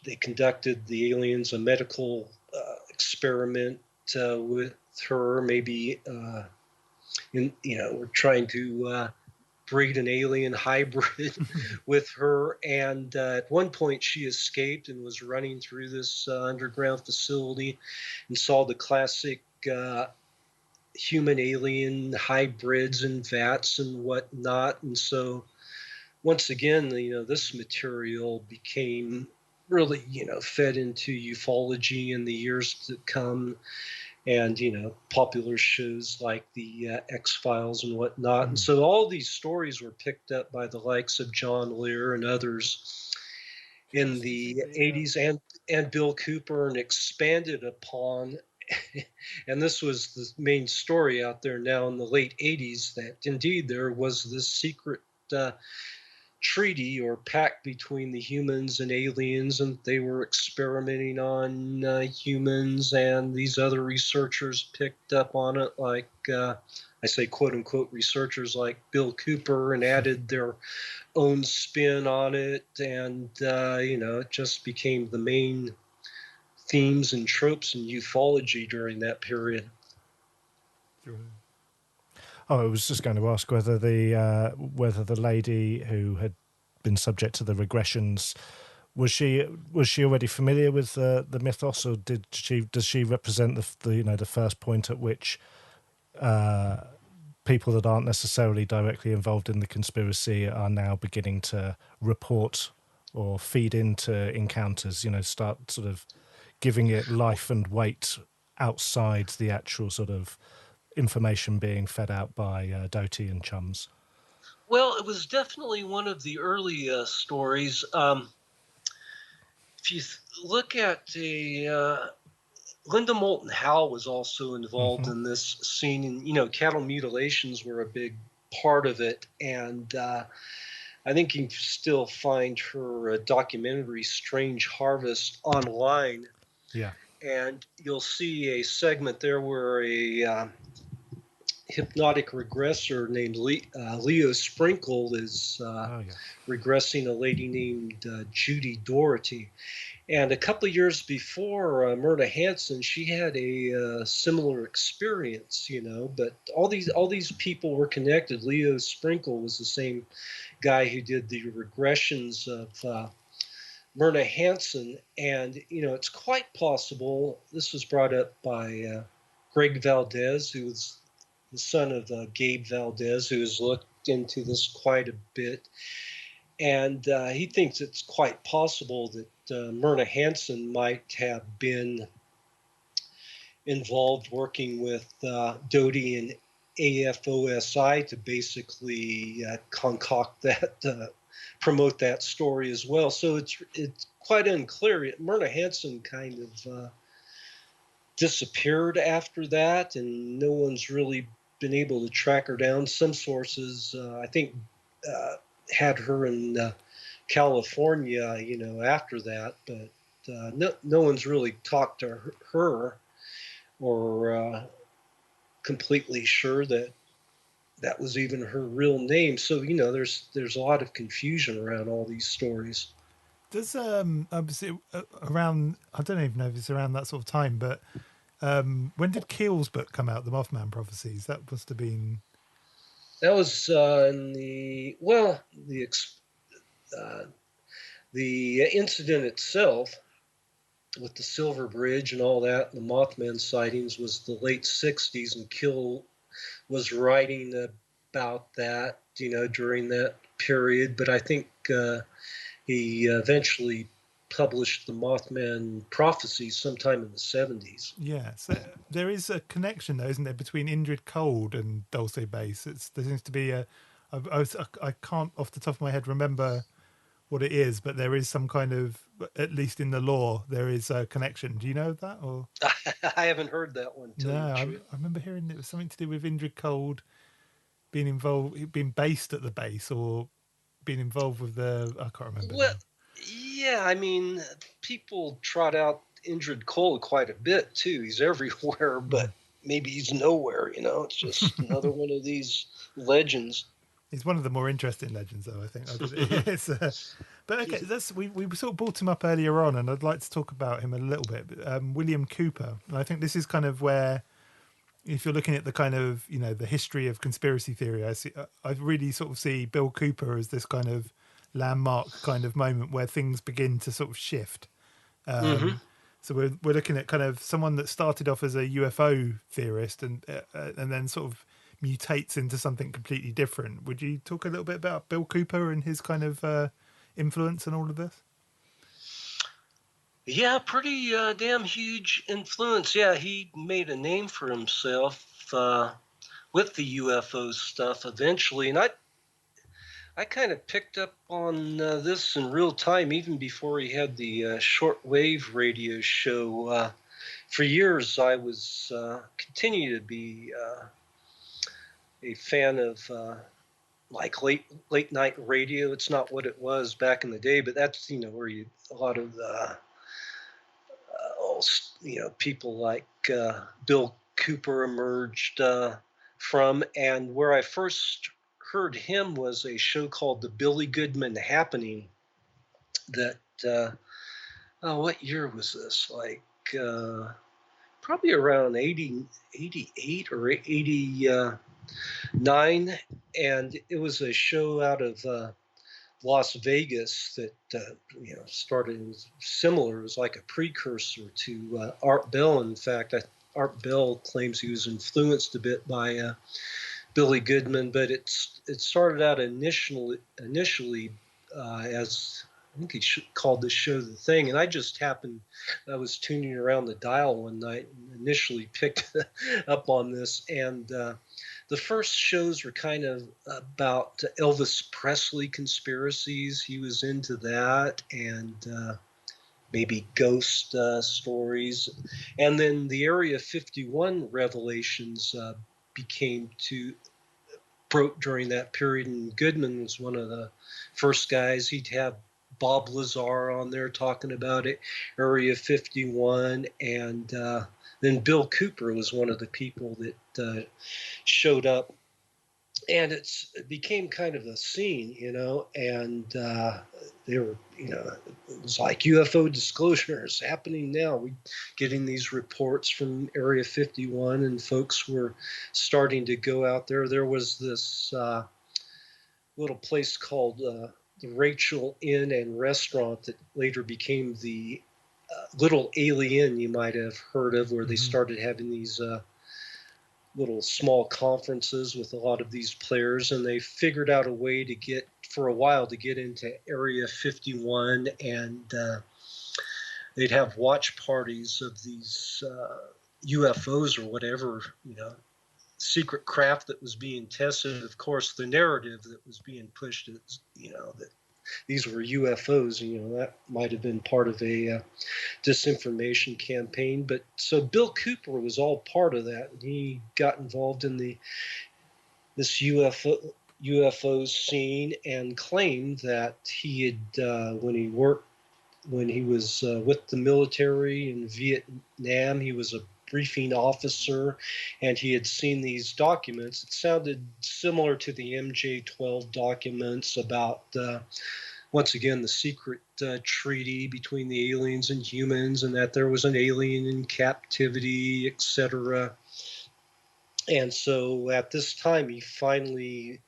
They conducted the aliens a medical experiment with her, maybe we're trying to breed an alien hybrid with her. And at one point she escaped and was running through this underground facility and saw the classic human alien hybrids and vats and whatnot. And so once again, this material became really, fed into ufology in the years to come, and, popular shows like the X-Files and whatnot. And so all these stories were picked up by the likes of John Lear and others in the 80s, and Bill Cooper, and expanded upon. And this was the main story out there now in the late 80s, that indeed there was this secret treaty or pact between the humans and aliens, and they were experimenting on humans, and these other researchers picked up on it, like I say quote unquote researchers like Bill Cooper, and added their own spin on it, and it just became the main themes and tropes in ufology during that period. Oh, I was just going to ask whether the lady who had been subject to the regressions, was she already familiar with the mythos, or does she represent the first point at which people that aren't necessarily directly involved in the conspiracy are now beginning to report or feed into encounters? Start sort of giving it life and weight outside the actual sort of information being fed out by Doty and chums? Well, it was definitely one of the early stories. If you look at Linda Moulton Howe was also involved in this scene, and cattle mutilations were a big part of it. And I think you can still find her documentary "Strange Harvest" online. Yeah, and you'll see a segment there where a hypnotic regressor named Leo Sprinkle is regressing a lady named Judy Doherty. And a couple of years before Myrna Hansen, she had a similar experience, But all these people were connected. Leo Sprinkle was the same guy who did the regressions of Myrna Hansen, and it's quite possible. This was brought up by Greg Valdez, who was the son of Gabe Valdez, who has looked into this quite a bit. And he thinks it's quite possible that Myrna Hansen might have been involved working with Doty and AFOSI to basically concoct that, promote that story as well. So it's quite unclear. Myrna Hansen kind of disappeared after that, and no one's really been able to track her down. Some sources, I think, had her in California, after that, but no one's really talked to her or completely sure that was even her real name. So there's a lot of confusion around all these stories. Does obviously around, I don't even know if it's around that sort of time, but when did Keel's book come out, The Mothman Prophecies? That must have been. That was in the incident itself with the Silver Bridge and all that, the Mothman sightings, was the late 60s, and Keel was writing about that, during that period. But I think he eventually published the Mothman Prophecies sometime in the 70s. Yeah, so there is a connection, though, isn't there, between Indrid Cold and Dulce Base? There seems to be I can't off the top of my head remember what it is, but there is some kind of, at least in the lore, there is a connection. Do you know that? Or I haven't heard that one. No, I remember hearing it was something to do with Indrid Cold being involved, being based at the base, or being involved with I can't remember. Well, yeah, I mean, people trot out Indrid Cold quite a bit too. He's everywhere, but maybe he's nowhere. It's just another one of these legends. He's one of the more interesting legends, though, I think. But okay, we sort of brought him up earlier on, and I'd like to talk about him a little bit. William Cooper, and I think this is kind of where, if you're looking at the kind of the history of conspiracy theory, I really sort of see Bill Cooper as this kind of landmark kind of moment where things begin to sort of shift. So we're looking at kind of someone that started off as a UFO theorist and then sort of mutates into something completely different. Would you talk a little bit about Bill Cooper and his kind of influence in all of this? Yeah, pretty damn huge influence. Yeah, he made a name for himself with the UFO stuff eventually, and I kind of picked up on this in real time even before he had the shortwave radio show. For years, I was continue to be a fan of like late night radio. It's not what it was back in the day, but that's where a lot of people like Bill Cooper emerged from, and where I first heard him was a show called The Billy Goodman Happening that what year was this, like probably around 88 or 89, and it was a show out of Las Vegas that started similar. It was like a precursor to Art Bell. In fact, Art Bell claims he was influenced a bit by Billy Goodman, but it started out initially as I think he called this show The Thing, and I was tuning around the dial one night and initially picked up on this, and the first shows were kind of about Elvis Presley conspiracies. He was into that, and maybe ghost stories. And then the Area 51 revelations broke during that period, and Goodman was one of the first guys. He'd have Bob Lazar on there talking about it, Area 51, and then Bill Cooper was one of the people that showed up, and it became kind of a scene, and they were, it was like UFO disclosures happening now. We getting these reports from Area 51, and folks were starting to go out there. There was this little place called the Rachel Inn and Restaurant that later became the Little Alien, you might have heard of, where they started having these little small conferences with a lot of these players, and they figured out a way to get into Area 51, and they'd have watch parties of these UFOs or whatever, secret craft that was being tested. Of course, the narrative that was being pushed is, that these were UFOs. That might have been part of a disinformation campaign. But so Bill Cooper was all part of that, and he got involved in this UFO scene and claimed that he had when he was with the military in Vietnam, he was a briefing officer, and he had seen these documents. It sounded similar to the MJ-12 documents about, once again, the secret treaty between the aliens and humans, and that there was an alien in captivity, etc. And so at this time, he finally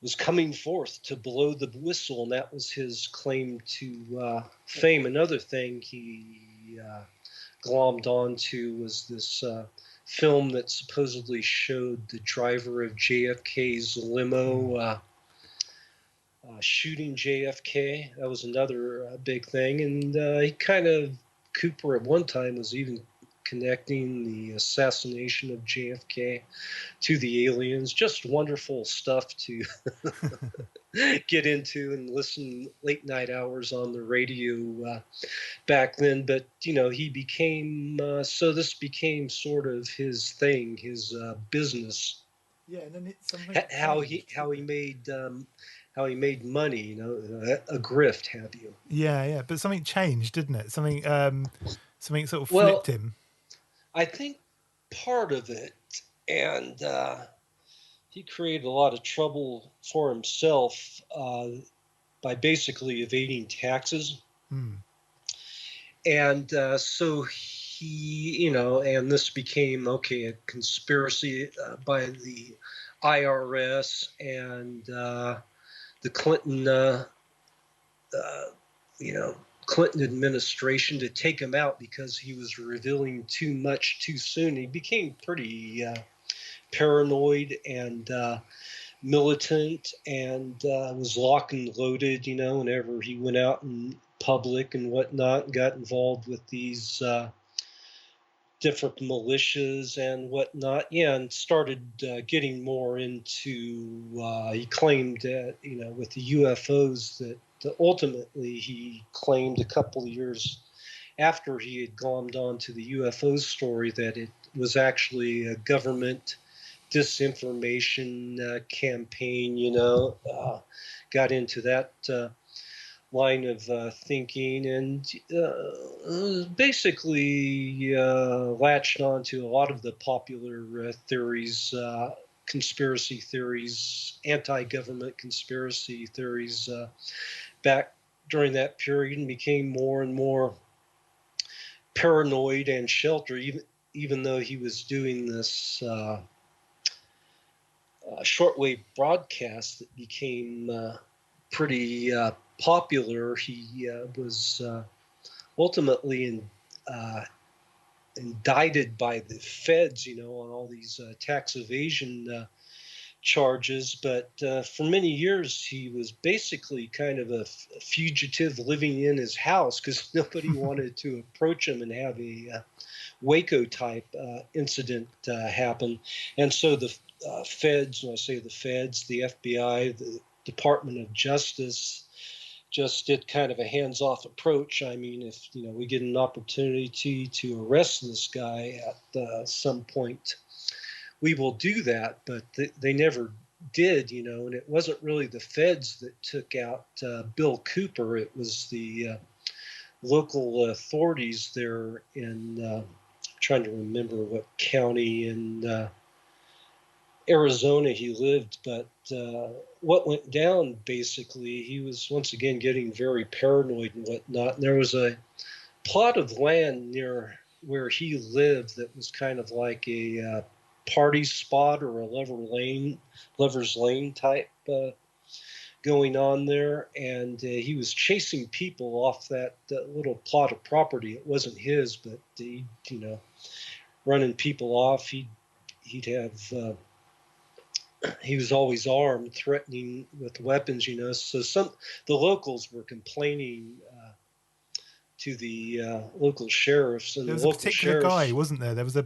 was coming forth to blow the whistle, and that was his claim to fame. Another thing he glommed onto was this film that supposedly showed the driver of JFK's limo shooting JFK. That was another big thing. And Cooper at one time was even connecting the assassination of JFK to the aliens. Just wonderful stuff to get into and listen late night hours on the radio back then. But he became this became sort of his thing, his business. Yeah, and then it's something how he made money, a grift, have you? Yeah, but something changed, didn't it? Something sort of flipped him. I think part of it, and he created a lot of trouble for himself by basically evading taxes. And so he, and this became, a conspiracy by the IRS and the Clinton, Clinton administration to take him out because he was revealing too much too soon. He became pretty paranoid and militant, and was lock and loaded, whenever he went out in public and whatnot, got involved with these different militias and whatnot, and started getting more into, he claimed that, with the UFOs, that ultimately he claimed a couple of years after he had glommed on to the UFO story that it was actually a government disinformation campaign, got into that line of thinking, and basically latched on to a lot of the popular theories, conspiracy theories, anti-government conspiracy theories back during that period, and became more and more paranoid and sheltered, even though he was doing this shortwave broadcast that became pretty popular. He was ultimately indicted by the feds, on all these tax evasion charges, but for many years he was basically kind of a fugitive living in his house because nobody wanted to approach him and have a Waco type incident happen. And so the feds, when I say the feds, the FBI, the Department of Justice, just did kind of a hands-off approach. I mean, if we get an opportunity to arrest this guy at some point, we will do that. But they never did, and it wasn't really the feds that took out Bill Cooper. It was the local authorities there in trying to remember what county in Arizona he lived, but what went down, basically, he was once again getting very paranoid and whatnot. And there was a plot of land near where he lived that was kind of like a party spot or a lover's lane type going on there. And he was chasing people off that little plot of property. It wasn't his, but he, running people off. He'd have he was always armed, threatening with weapons, So the locals were complaining to the local sheriffs, and there was the a local particular sheriffs, guy, wasn't there? There was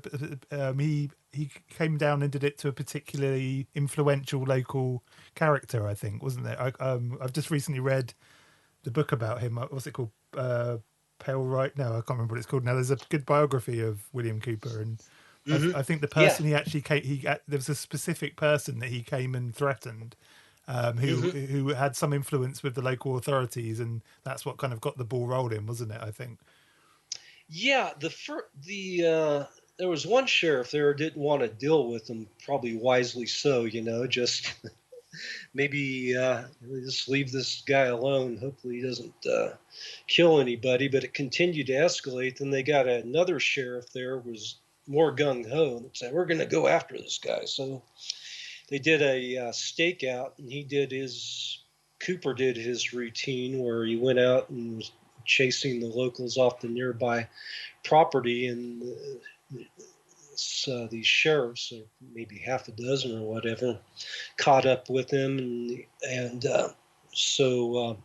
he came down and did it to a particularly influential local character, I think, wasn't there? I've just recently read the book about him. What's it called? Pale Right? No, I can't remember what it's called now. There's a good biography of William Cooper, and I think the person he actually came, there was a specific person that he came and threatened, who had some influence with the local authorities, and that's what kind of got the ball rolling, wasn't it? I think. Yeah, there was one sheriff there who didn't want to deal with him, probably wisely so. Just maybe just leave this guy alone. Hopefully he doesn't kill anybody. But it continued to escalate. Then they got another sheriff there who was more gung-ho and said, we're going to go after this guy. So they did a stakeout, and Cooper did his routine where he went out and was chasing the locals off the nearby property, and these sheriffs, or maybe half a dozen or whatever, caught up with him, and so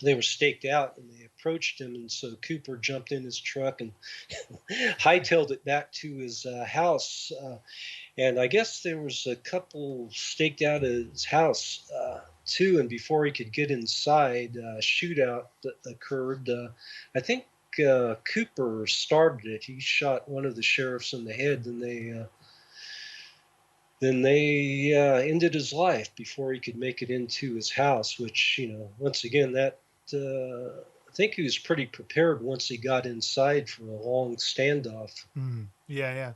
they were staked out, and they approached him, and so Cooper jumped in his truck and hightailed it back to his house, and I guess there was a couple staked out at his house too, and before he could get inside, a shootout that occurred. I think Cooper started it. He shot one of the sheriffs in the head, and then they ended his life before he could make it into his house, which, once again, that I think he was pretty prepared once he got inside for a long standoff. Yeah.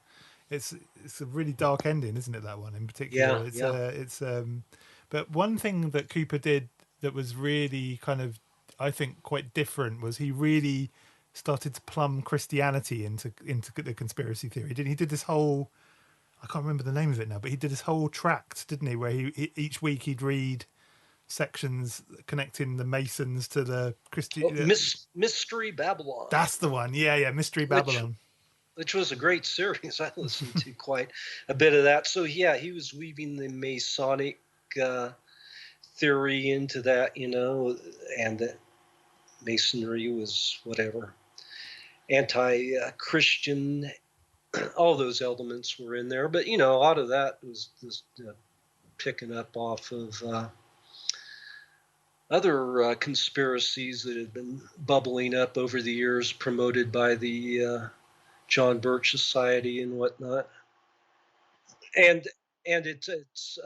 It's a really dark ending, isn't it, that one in particular? But one thing that Cooper did that was really kind of, I think, quite different was he really started to plumb Christianity into the conspiracy theory. He did this whole, I can't remember the name of it now, but he did this whole tract, didn't he, where each week he'd read sections connecting the Masons to the Christian Mystery Babylon. That's the one. Yeah, Mystery Babylon. Which was a great series. I listened to quite a bit of that. So yeah, he was weaving the Masonic theory into that, and that Masonry was whatever, anti-Christian. All those elements were in there, but a lot of that was just picking up off of other conspiracies that had been bubbling up over the years, promoted by the John Birch Society and whatnot. And it's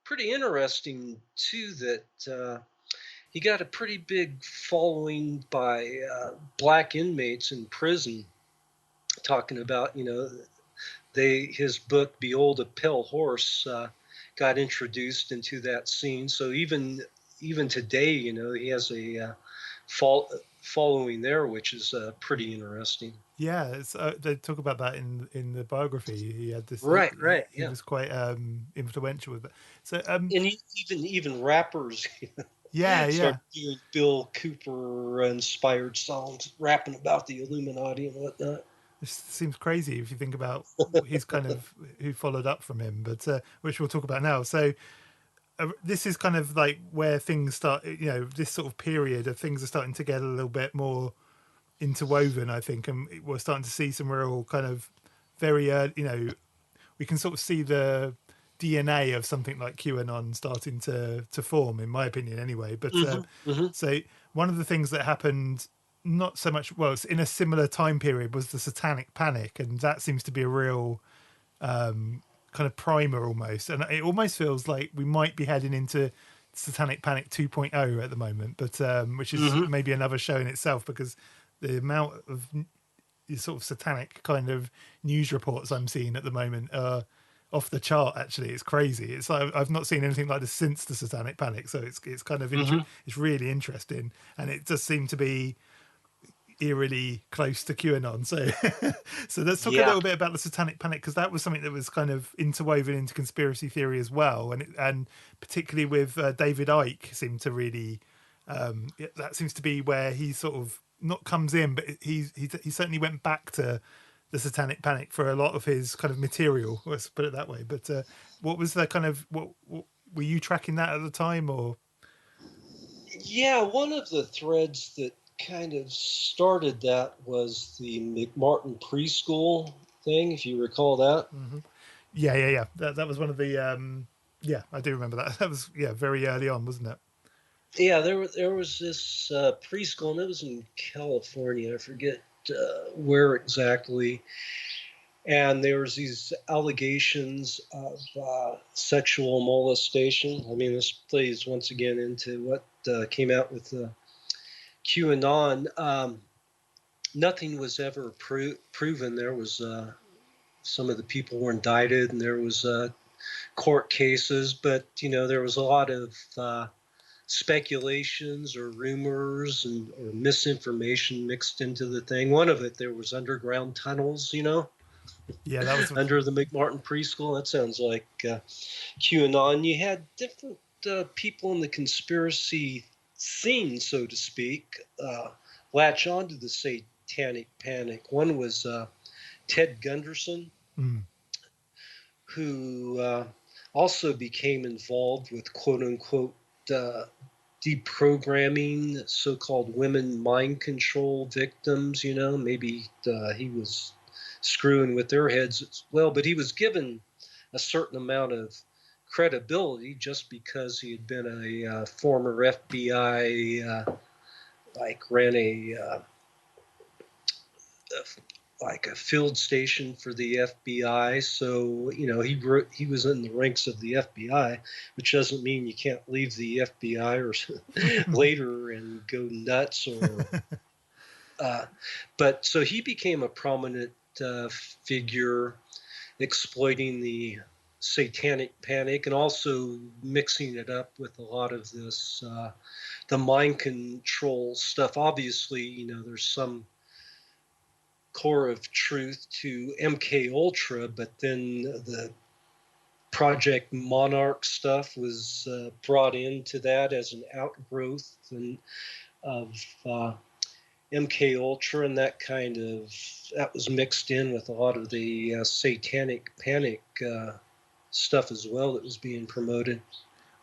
pretty interesting too that he got a pretty big following by black inmates in prison, talking about his book Behold a Pale Horse got introduced into that scene. So even today, he has a following there, which is pretty interesting. Yeah, it's, they talk about that in the biography. He had this right. He was quite influential with it. So and even rappers, started doing Bill Cooper inspired songs, rapping about the Illuminati and whatnot. This seems crazy if you think about his kind of who followed up from him, but which we'll talk about now. So this is kind of like where things start. This sort of period of things are starting to get a little bit more interwoven, I think, and we're starting to see some real kind of very, we can sort of see the DNA of something like QAnon starting to form, in my opinion, anyway. But so one of the things that happened, not so much, well, it's in a similar time period, was the Satanic Panic, and that seems to be a real kind of primer almost, and it almost feels like we might be heading into Satanic Panic 2.0 at the moment, but which is maybe another show in itself, because the amount of sort of satanic kind of news reports I'm seeing at the moment are off the chart. Actually, it's crazy. It's like I've not seen anything like this since the Satanic Panic, so it's kind of it's really interesting, and it does seem to be eerily close to QAnon. So so let's talk a little bit about the Satanic Panic, because that was something that was kind of interwoven into conspiracy theory as well, and particularly with David Icke seemed to really that seems to be where he sort of not comes in, but he certainly went back to the Satanic Panic for a lot of his kind of material, let's put it that way. But what was the kind of what were you tracking that at the time, or? Yeah, one of the threads that kind of started that was the McMartin preschool thing, if you recall that. Yeah. That was one of the I do remember that. That was very early on, wasn't it? Yeah, there was this preschool, and it was in California. I forget where exactly. And there was these allegations of sexual molestation. I mean, this plays once again into what came out with QAnon. Nothing was ever proven. There was some of the people were indicted, and there was court cases, but there was a lot of speculations or rumors or misinformation mixed into the thing. One of it, there was underground tunnels, Yeah, that was under the McMartin preschool. That sounds like QAnon. You had different people in the conspiracy scene, so to speak, latch onto the Satanic Panic. One was Ted Gunderson, who also became involved with quote unquote deprogramming so-called women mind control victims. Maybe he was screwing with their heads as well, but he was given a certain amount of credibility just because he had been a former FBI, ran a field station for the FBI. So, he was in the ranks of the FBI, which doesn't mean you can't leave the FBI or later and go nuts or, but so he became a prominent figure exploiting the Satanic Panic and also mixing it up with a lot of this, the mind control stuff. Obviously, there's some core of truth to MK Ultra, but then the Project Monarch stuff was brought into that as an outgrowth of MK Ultra, and that was mixed in with a lot of the Satanic Panic stuff as well that was being promoted.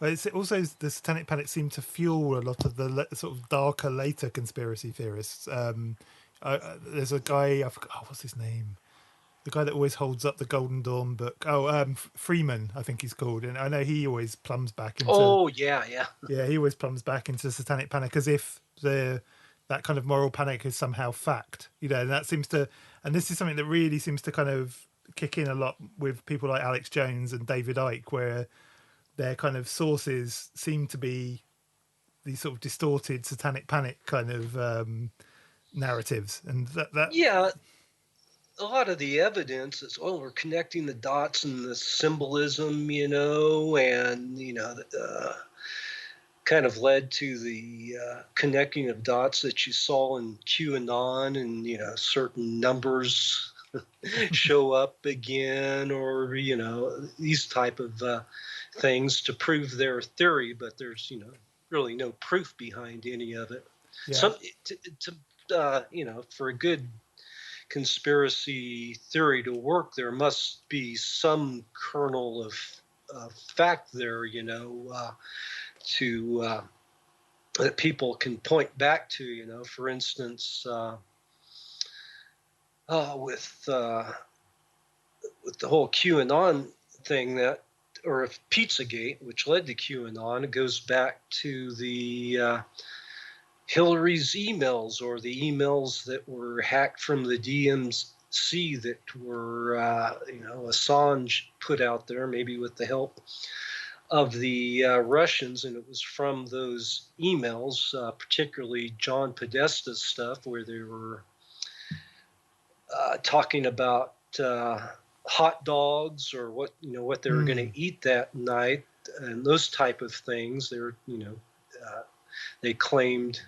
Well, it's also the Satanic Panic seemed to fuel a lot of the sort of darker later conspiracy theorists. There's a guy, I forgot, what's his name? The guy that always holds up the Golden Dawn book. Freeman, I think he's called. And I know he always plumbs back into... Oh, yeah. Yeah, he always plumbs back into the Satanic Panic as if that kind of moral panic is somehow fact. And that seems to... And this is something that really seems to kind of kick in a lot with people like Alex Jones and David Icke, where their kind of sources seem to be these sort of distorted Satanic Panic kind of... narratives, and that a lot of the evidence is we're connecting the dots and the symbolism, and kind of led to the connecting of dots that you saw in QAnon, and certain numbers show up again, or these type of things to prove their theory, but there's really no proof behind any of it. Yeah. For a good conspiracy theory to work, there must be some kernel of fact there, that people can point back to. For instance, with the whole QAnon thing, or if Pizzagate, which led to QAnon, it goes back to the Hillary's emails, or the emails that were hacked from the DMC that were, Assange put out there, maybe with the help of the Russians. And it was from those emails, particularly John Podesta's stuff, where they were talking about hot dogs, or what they were going to eat that night, and those type of things. They were, they claimed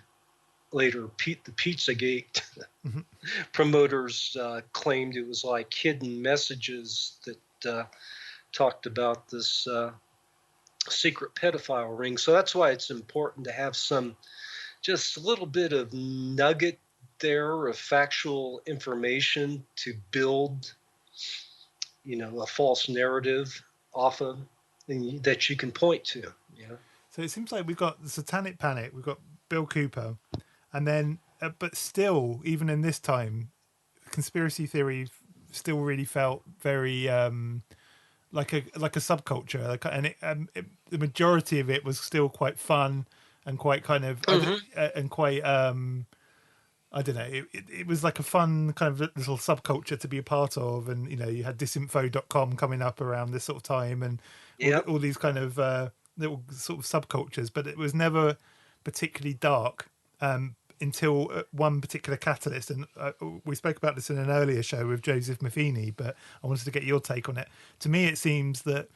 later, the Pizzagate promoters claimed it was like hidden messages that talked about this secret pedophile ring. So that's why it's important to have just a little bit of nugget there of factual information to build, a false narrative off of, and that you can point to. So it seems like we've got the Satanic Panic, we've got Bill Cooper, and then, but still, even in this time, conspiracy theory still really felt very like a subculture, the majority of it was still quite fun and quite kind of and quite I don't know. It was like a fun kind of little subculture to be a part of, and you had disinfo.com coming up around this sort of time, and all these kind of little sort of subcultures. But it was never particularly dark until one particular catalyst. And we spoke about this in an earlier show with Joseph Maffini, but I wanted to get your take on it. To me, it seems that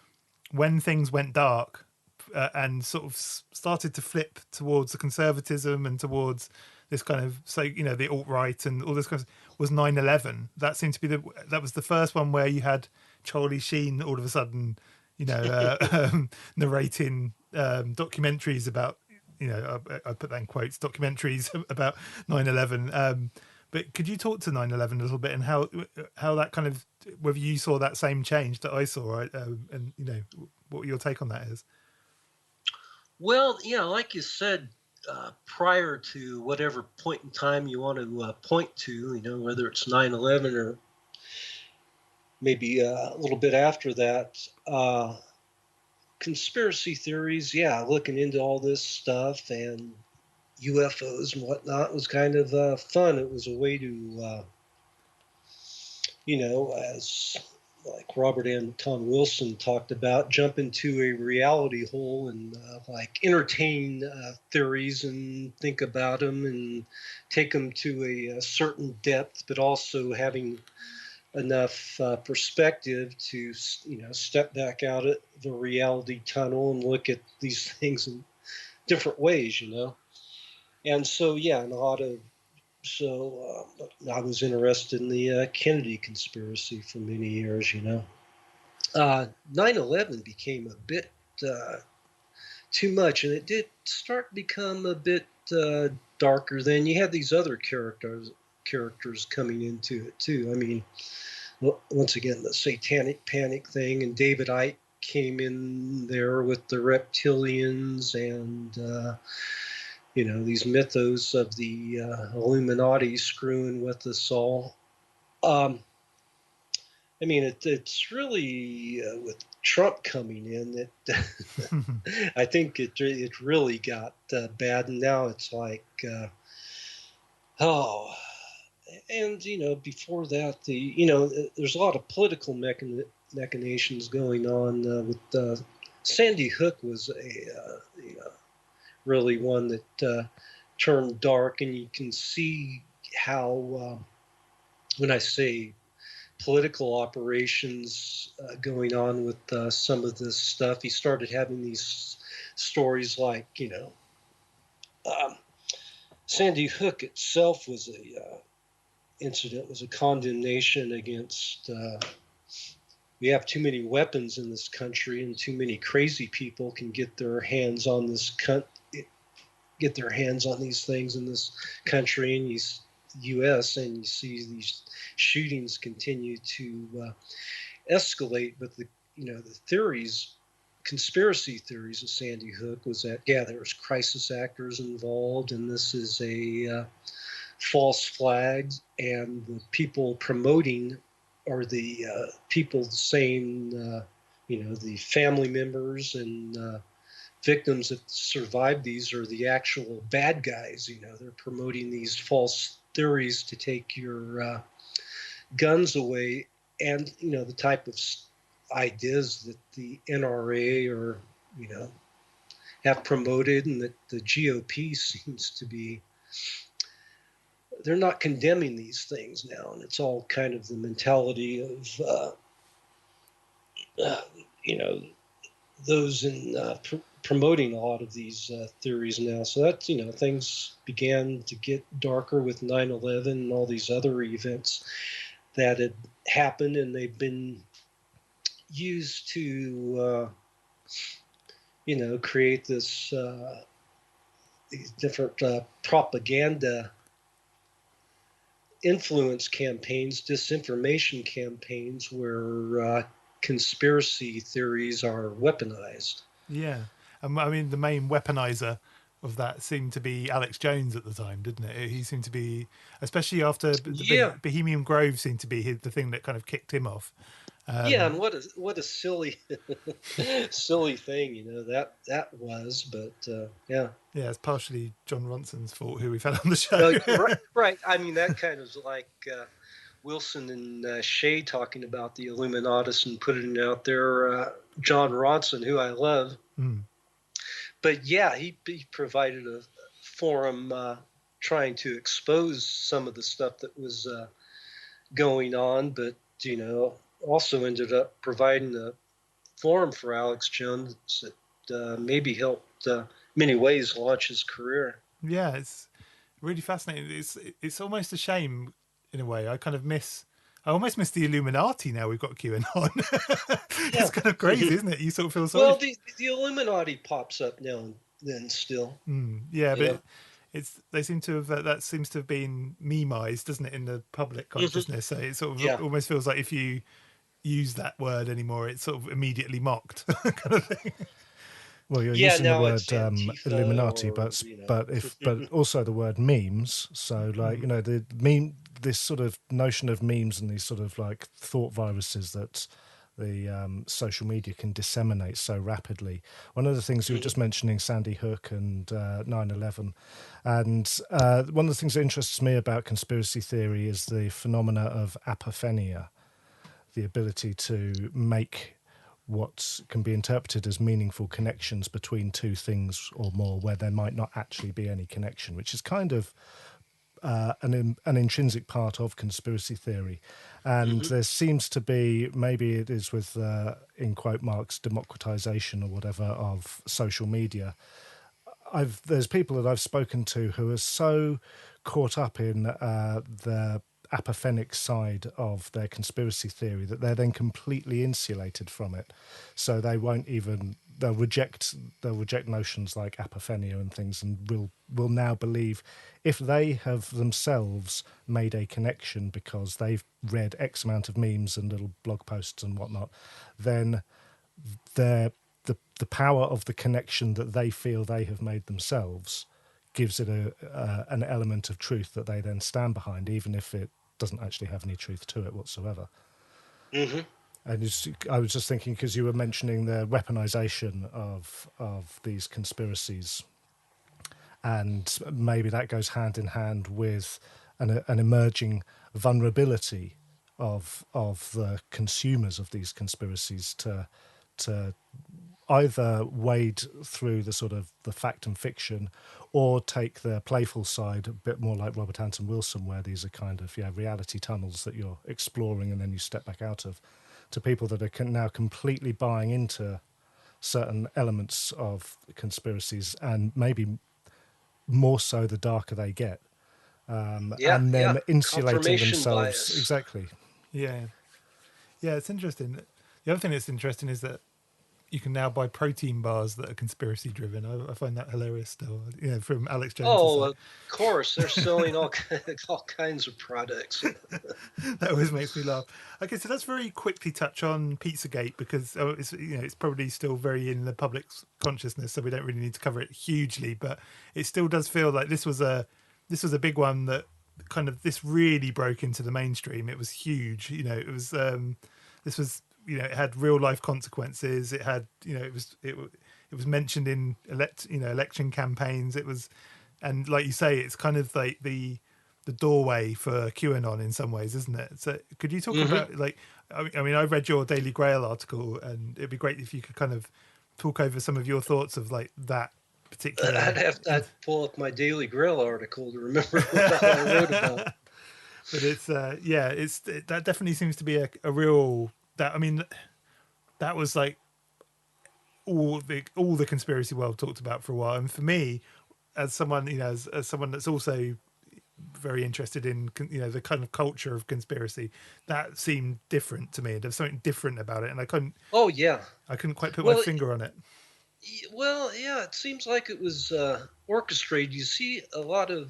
when things went dark and sort of started to flip towards the conservatism and towards this kind of, the alt-right and all this kind of, was 9/11. That seemed to be that was the first one where you had Charlie Sheen all of a sudden, narrating documentaries about, I put that in quotes, documentaries about 9/11. But could you talk to 9/11 a little bit, and how that kind of, whether you saw that same change that I saw, and what your take on that is? Well, like you said, prior to whatever point in time you want to point to, whether it's 9/11 or maybe a little bit after that, conspiracy theories, looking into all this stuff and UFOs and whatnot was kind of fun. It was a way to, as like Robert Anton Wilson talked about, jump into a reality hole and entertain theories and think about them and take them to a certain depth, but also having enough perspective to, step back out of the reality tunnel and look at these things in different ways, And so, I was interested in the Kennedy conspiracy for many years, 9/11 became a bit too much, and it did start to become a bit darker. Then you had these other characters coming into it too. I mean, once again, the Satanic Panic thing, and David Icke came in there with the reptilians and these mythos of the Illuminati screwing with us all. I mean, it's really with Trump coming in that I think it really got bad, and now it's like, and before that, there's a lot of political machinations going on with Sandy Hook was really one that turned dark, and you can see how when I say political operations going on with some of this stuff, he started having these stories like, Sandy Hook itself was was a condemnation against, we have too many weapons in this country, and too many crazy people can get their hands on these things in this country, and U.S., and you see these shootings continue to escalate. But the theories, conspiracy theories of Sandy Hook was that there was crisis actors involved, and this is a false flag, and the people promoting are the people saying, the family members and victims that survived these are the actual bad guys. They're promoting these false theories to take your guns away, and the type of ideas that the NRA or have promoted, and that the GOP seems to be. They're not condemning these things now, and it's all kind of the mentality of those in promoting a lot of these theories now. So that's, things began to get darker with 9/11 and all these other events that had happened, and they've been used to, create this these different propaganda influence campaigns, disinformation campaigns, where conspiracy theories are weaponized. Yeah. I mean, the main weaponizer of that seemed to be Alex Jones at the time, didn't it? He seemed to be, especially after Bohemian Grove seemed to be the thing that kind of kicked him off. And what a silly silly thing, that was. But yeah, it's partially John Ronson's fault, who we've had on the show. Right. I mean, that kind of like Wilson and Shea talking about the Illuminatus and putting it out there. John Ronson, who I love, but yeah, he provided a forum trying to expose some of the stuff that was going on, but also ended up providing a forum for Alex Jones that maybe helped many ways launch his career. Yeah, it's really fascinating. It's almost a shame in a way. I almost miss the Illuminati now we've got QAnon. It's kind of crazy, isn't it? You sort of feel sorry. Well, the Illuminati pops up now and then still. But they seem to have that seems to have been memeized, doesn't it, in the public consciousness? So it sort of almost feels like if you use that word anymore, it's sort of immediately mocked, kind of thing. Well, you're using the word Illuminati, but also the word memes. So, like the meme, this sort of notion of memes and these sort of like thought viruses that the social media can disseminate so rapidly. One of the things you were just mentioning, Sandy Hook and 9/11, and one of the things that interests me about conspiracy theory is the phenomena of apophenia, the ability to make what can be interpreted as meaningful connections between two things or more where there might not actually be any connection, which is kind of an intrinsic part of conspiracy theory. And there seems to be, maybe it is with, in quote marks, democratization or whatever of social media. There's people that I've spoken to who are so caught up in the apophenic side of their conspiracy theory that they're then completely insulated from it. So they won't even, they'll reject notions like apophenia and things, and will now believe if they have themselves made a connection because they've read X amount of memes and little blog posts and whatnot, then the power of the connection that they feel they have made themselves gives it an element of truth that they then stand behind, even if it doesn't actually have any truth to it whatsoever. And I was just thinking, because you were mentioning the weaponization of these conspiracies, and maybe that goes hand in hand with an emerging vulnerability of the consumers of these conspiracies to either wade through the sort of the fact and fiction, or take the playful side, a bit more like Robert Anton Wilson, where these are kind of reality tunnels that you're exploring and then you step back out of, to people that are now completely buying into certain elements of conspiracies, and maybe more so the darker they get, and then insulating themselves. Bias. Exactly. Yeah, it's interesting. The other thing that's interesting is that you can now buy protein bars that are conspiracy driven. I find that hilarious still. From Alex Jones' Oh, side. of course, they're selling all kinds of products. That always makes me laugh. Okay, so let's very quickly touch on Pizzagate because it's probably still very in the public's consciousness, so we don't really need to cover it hugely. But it still does feel like this was a big one that kind of this really broke into the mainstream. It was huge. It was this was it had real life consequences. It had it was mentioned in election campaigns. It was, and like you say, it's kind of like the doorway for QAnon in some ways, isn't it? So could you talk about I mean, I read your Daily Grail article, and it'd be great if you could kind of talk over some of your thoughts of like that particular. I'd pull up my Daily Grail article to remember what I wrote about. But it's that definitely seems to be a real that. I mean, that was like all the conspiracy world talked about for a while, and for me, as someone as someone that's also very interested in the kind of culture of conspiracy, that seemed different to me. There's something different about it, and I couldn't quite put my finger on it. Well, yeah, it seems like it was orchestrated. You see a lot of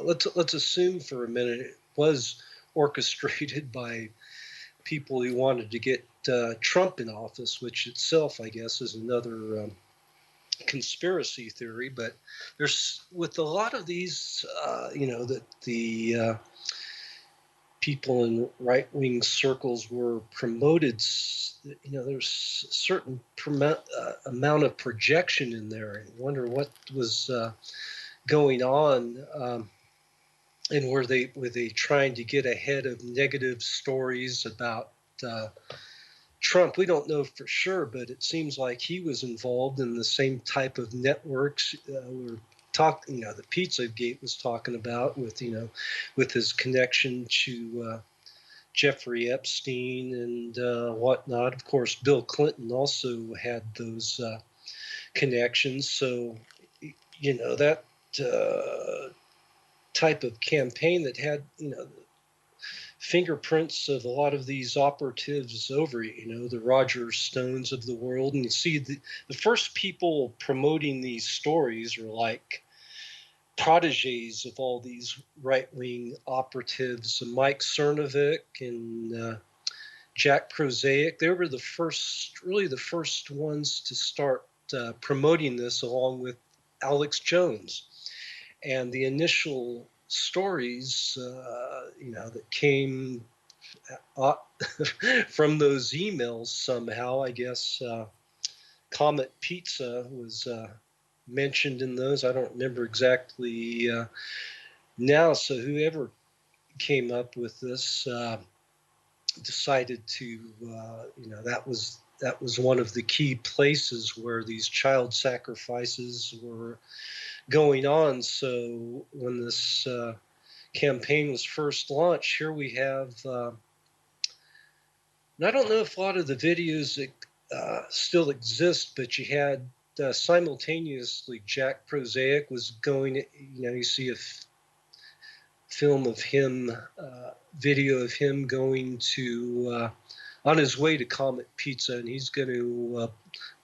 let's assume for a minute it was orchestrated by people who wanted to get Trump in office, which itself, I guess, is another conspiracy theory. But there's with a lot of these, that the people in right-wing circles were promoted. There's a certain amount of projection in there. I wonder what was going on. And were they trying to get ahead of negative stories about Trump? We don't know for sure, but it seems like he was involved in the same type of networks we're talking. The Pizzagate was talking about with his connection to Jeffrey Epstein and whatnot. Of course, Bill Clinton also had those connections. So that type of campaign that had fingerprints of a lot of these operatives over the Roger Stones of the world. And you see the first people promoting these stories were like proteges of all these right-wing operatives, Mike Cernovic and Jack Prozac. They were the first ones to start promoting this, along with Alex Jones. And the initial stories, that came from those emails somehow, I guess Comet Pizza was mentioned in those. I don't remember exactly now. So whoever came up with this decided to, that was one of the key places where these child sacrifices were going on. So when this campaign was first launched, here we have, and I don't know if a lot of the videos still exist, but you had simultaneously Jack Prozac was going, you see a film of him, video of him going to, on his way to Comet Pizza, and he's going to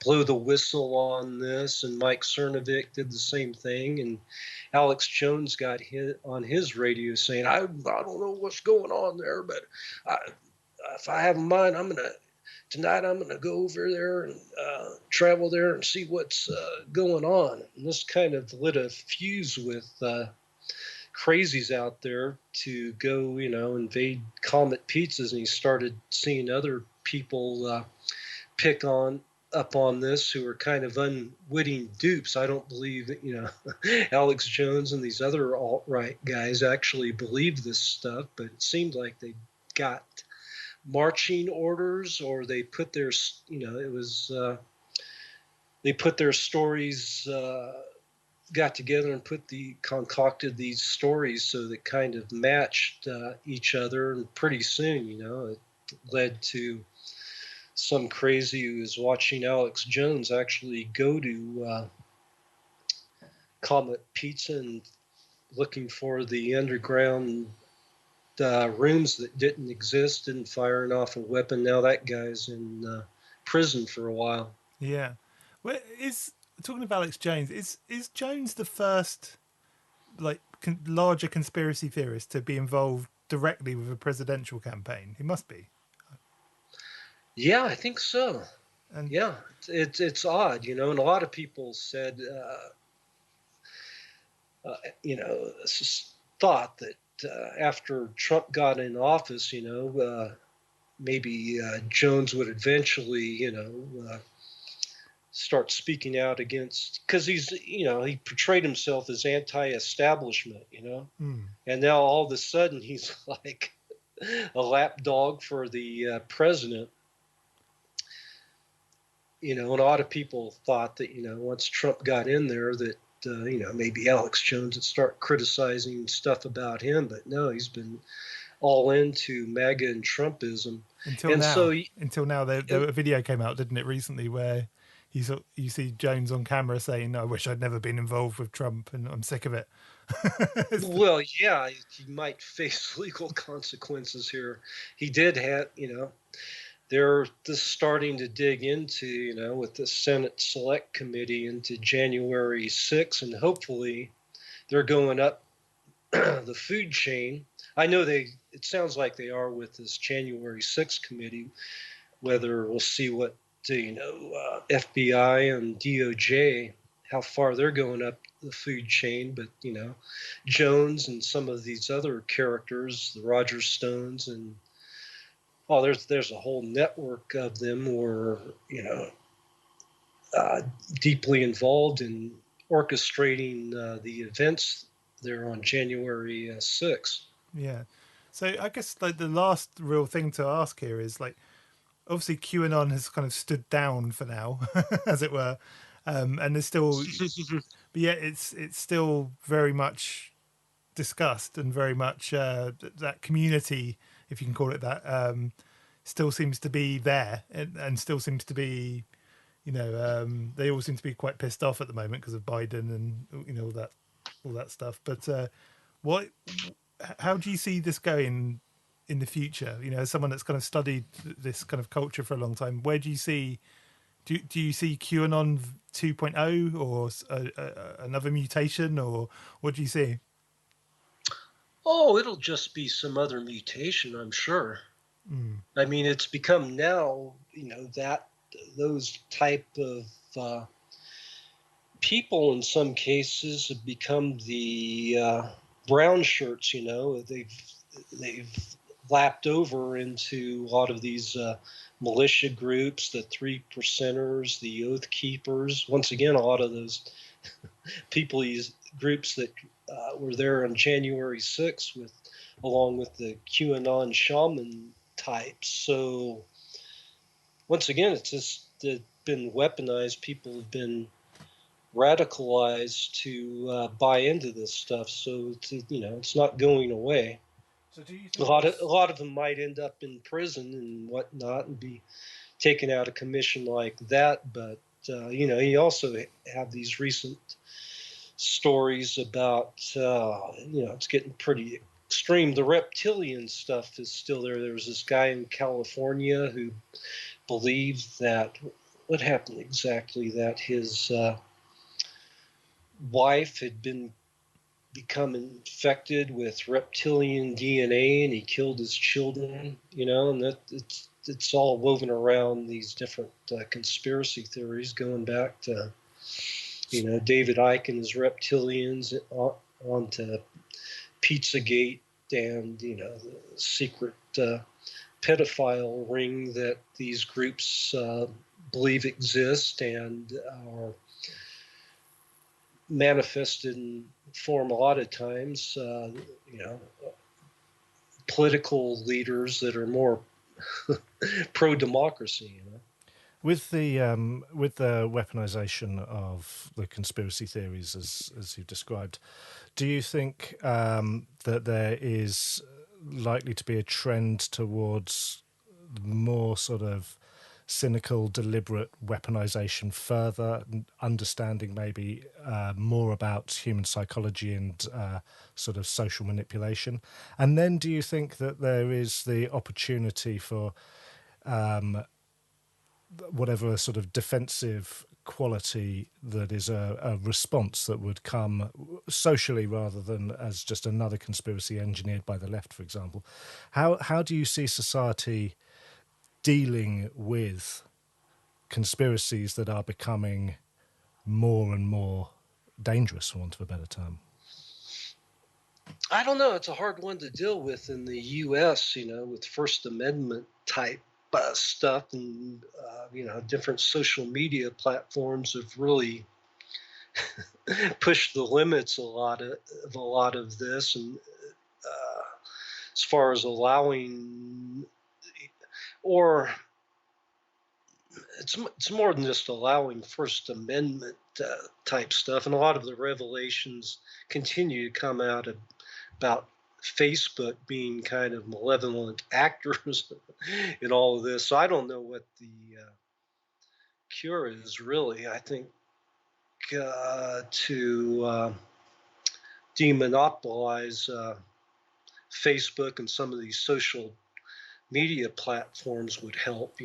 blow the whistle on this, and Mike Cernovic did the same thing, and Alex Jones got hit on his radio saying, I don't know what's going on there, but if I have a mind, tonight I'm gonna go over there and travel there and see what's going on. And this kind of lit a fuse with crazies out there to go, invade Comet Pizzas, and he started seeing other people pick up on this who are kind of unwitting dupes. I don't believe that, Alex Jones and these other alt-right guys actually believed this stuff, but it seemed like they got marching orders, or they put their, they put their stories, got together and concocted these stories so that kind of matched each other. And pretty soon, it led to some crazy who was watching Alex Jones actually go to Comet Pizza and looking for the underground rooms that didn't exist, and firing off a weapon. Now that guy's in prison for a while. Yeah. Well, talking of Alex Jones, is Jones the first like larger conspiracy theorist to be involved directly with a presidential campaign? He must be. Yeah, I think so. And Yeah, it's odd, and a lot of people said, thought that after Trump got in office, maybe Jones would eventually, start speaking out against, because he portrayed himself as anti-establishment, and now all of a sudden he's like a lapdog for the president. And a lot of people thought that, once Trump got in there, that, maybe Alex Jones would start criticizing stuff about him. But no, he's been all into MAGA and Trumpism. Until now, a video came out, didn't it, recently, where you see Jones on camera saying, "I wish I'd never been involved with Trump, and I'm sick of it." Well, yeah, he might face legal consequences here. He did have, they're just starting to dig into, with the Senate Select Committee into January 6th, and hopefully they're going up the food chain. I know it sounds like they are with this January 6th committee, whether we'll see what, FBI and DOJ, how far they're going up the food chain. But, Jones and some of these other characters, the Roger Stones and, there's a whole network of them who are, deeply involved in orchestrating the events there on January 6th. Yeah. So I guess like the last real thing to ask here is like, obviously QAnon has kind of stood down for now, as it were, and there's still, but yet it's still very much discussed, and very much that community, if you can call it that, still seems to be there, and still seems to be, they all seem to be quite pissed off at the moment because of Biden and all that stuff. But how do you see this going in the future? As someone that's kind of studied this kind of culture for a long time, where do you see? Do you see QAnon 2.0 or another mutation, or what do you see? Oh, it'll just be some other mutation, I'm sure. I mean, it's become now, that those type of people in some cases have become the brown shirts. They've lapped over into a lot of these militia groups, the 3%ers, the Oath Keepers. Once again, a lot of those people, these groups that were there on January 6th, along with the QAnon shaman types. So once again, it's just been weaponized. People have been radicalized to buy into this stuff. So it's not going away. So do you think a lot of them might end up in prison and whatnot and be taken out of commission like that? But you also have these recent stories about it's getting pretty extreme. The reptilian stuff is still there. There was this guy in California who believed that, what happened exactly, that his wife had become infected with reptilian DNA, and he killed his children, and that it's all woven around these different conspiracy theories going back to, David Icke and his reptilians onto Pizzagate, and, the secret pedophile ring that these groups believe exist and are manifested in form a lot of times, political leaders that are more pro-democracy. With the weaponization of the conspiracy theories, as you've described, do you think that there is likely to be a trend towards more sort of cynical, deliberate weaponization, further understanding maybe more about human psychology and sort of social manipulation? And then do you think that there is the opportunity for whatever sort of defensive quality that is a response that would come socially rather than as just another conspiracy engineered by the left, for example. How do you see society dealing with conspiracies that are becoming more and more dangerous, for want of a better term? I don't know. It's a hard one to deal with in the U.S., with First Amendment type stuff, and different social media platforms have really pushed the limits a lot of this, and as far as allowing, or it's more than just allowing First Amendment type stuff, and a lot of the revelations continue to come out about Facebook being kind of malevolent actors in all of this. So I don't know what the cure is really. I think to demonopolize Facebook and some of these social media platforms would help,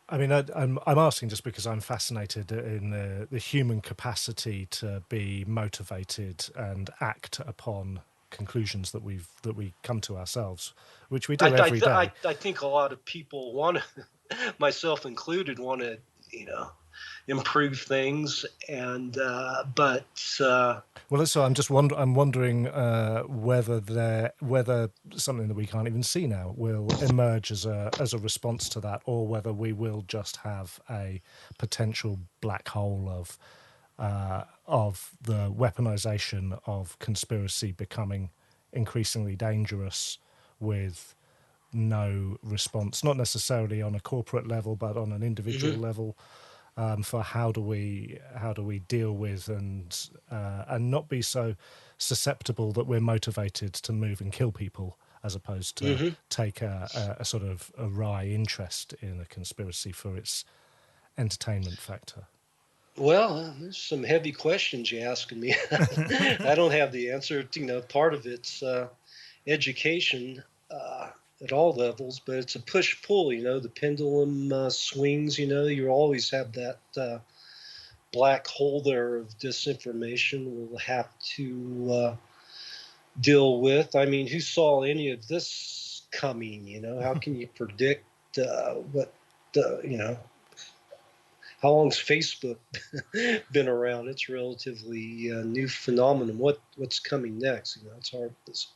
I mean, I'm asking just because I'm fascinated in the human capacity to be motivated and act upon conclusions that we come to ourselves, which we do every day. I think a lot of people want to, myself included, want to, improve things, and but well, so I'm wondering whether something that we can't even see now will emerge as a response to that, or whether we will just have a potential black hole of the weaponization of conspiracy becoming increasingly dangerous with no response, not necessarily on a corporate level, but on an individual level. For how do we deal with and not be so susceptible that we're motivated to move and kill people, as opposed to take a sort of a wry interest in a conspiracy for its entertainment factor? Well, there's some heavy questions you're asking me. I don't have the answer. Part of it's education at all levels, but it's a push-pull. The pendulum swings. You always have that black hole there of disinformation we'll have to deal with. I mean, who saw any of this coming? How can you predict what how long's Facebook been around? It's a relatively new phenomenon. What's coming next? It's hard. It's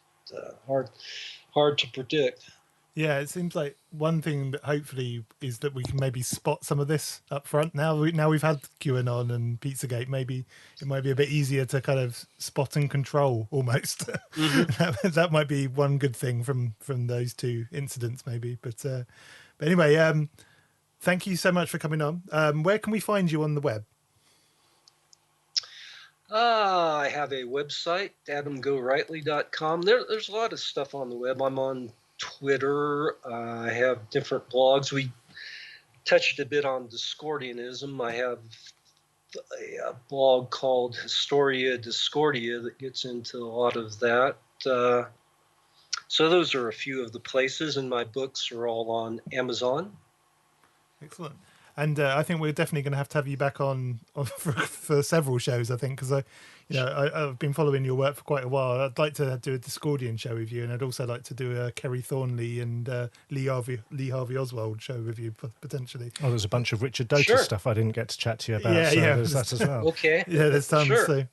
hard to predict. Yeah, it seems like one thing that hopefully is that we can maybe spot some of this up front. Now we've had QAnon and Pizzagate. Maybe it might be a bit easier to kind of spot and control almost. That might be one good thing from those two incidents, maybe. But anyway. Thank you so much for coming on. Where can we find you on the web? I have a website, adamgorightly.com. There's a lot of stuff on the web. I'm on Twitter. I have different blogs. We touched a bit on Discordianism. I have a blog called Historia Discordia that gets into a lot of that. So those are a few of the places, and my books are all on Amazon. Excellent. And I think we're definitely going to have you back on for several shows, I think, because I've been following your work for quite a while. I'd like to do a Discordian show with you, and I'd also like to do a Kerry Thornley and Lee Harvey Oswald show with you, potentially. Oh, there's a bunch of Richard Doty stuff I didn't get to chat to you about. There's that as well. Okay. Yeah, there's tons. Sure. So,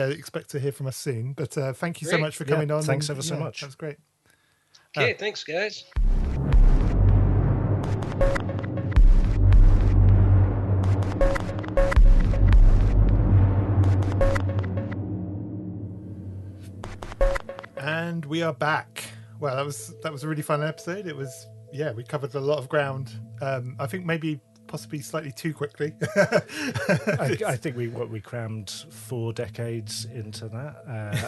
expect to hear from us soon. But thank you so much for coming on. Thanks ever so much. That was great. Okay, thanks, guys. And we are back. Well, that was a really fun episode. It was, we covered a lot of ground. I think maybe possibly slightly too quickly. I think we crammed 4 decades into that,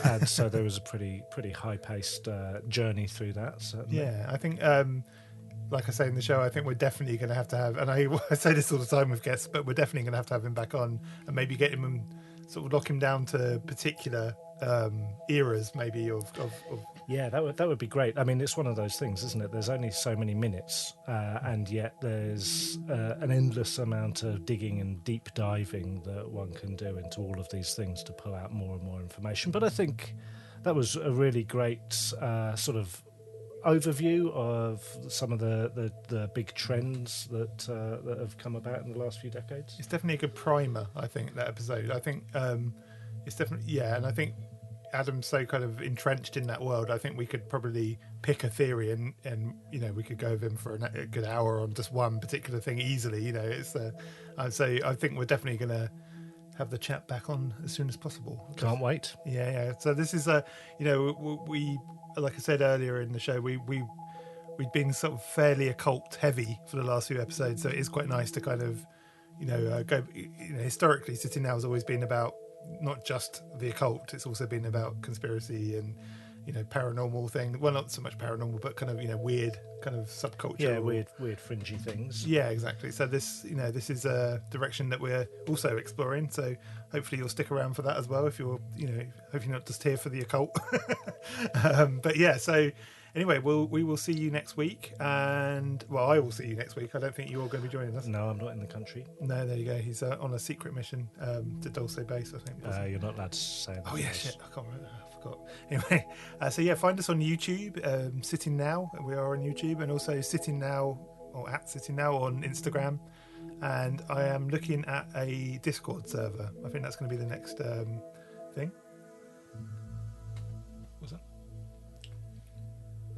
and so there was a pretty high-paced journey through that. Certainly. Yeah, I think, like I say in the show, I think we're definitely going to have, and I say this all the time with guests, but we're definitely going to have him back on and maybe get him and sort of lock him down to particular eras, maybe of Yeah, that would be great. I mean, it's one of those things, isn't it? There's only so many minutes, and yet there's an endless amount of digging and deep diving that one can do into all of these things to pull out more and more information. But I think that was a really great sort of overview of some of the big trends that have come about in the last few decades. It's definitely a good primer, I think, that episode. I think it's definitely, yeah, and I think Adam's so kind of entrenched in that world. I think we could probably pick a theory and you know, we could go with him for a good hour on just one particular thing easily. You know, it's so I think we're definitely going to have the chat back on as soon as possible. Can't wait. Yeah. So this is you know, we like I said earlier in the show, we'd been sort of fairly occult heavy for the last few episodes, so it is quite nice to kind of, you know, go. You know, historically, Sitting Now has always been about not just the occult; it's also been about conspiracy and, you know, paranormal thing. Well, not so much paranormal, but kind of, you know, weird kind of subculture. Yeah, weird fringy things. Yeah, exactly. So this, you know, this is a direction that we're also exploring. So hopefully you'll stick around for that as well. If you're, you know, hopefully not just here for the occult. But yeah, so anyway, we will see you next week, and well, I will see you next week. I don't think you're going to be joining us. No, I'm not in the country. No, there you go. He's on a secret mission to Dulce Base, I think. You're not allowed to say that. Oh yeah, shit! I can't remember. I forgot. Anyway, so yeah, find us on YouTube, Sitting Now. We are on YouTube, and also Sitting Now or at Sitting Now on Instagram. And I am looking at a Discord server. I think that's going to be the next thing. What's that?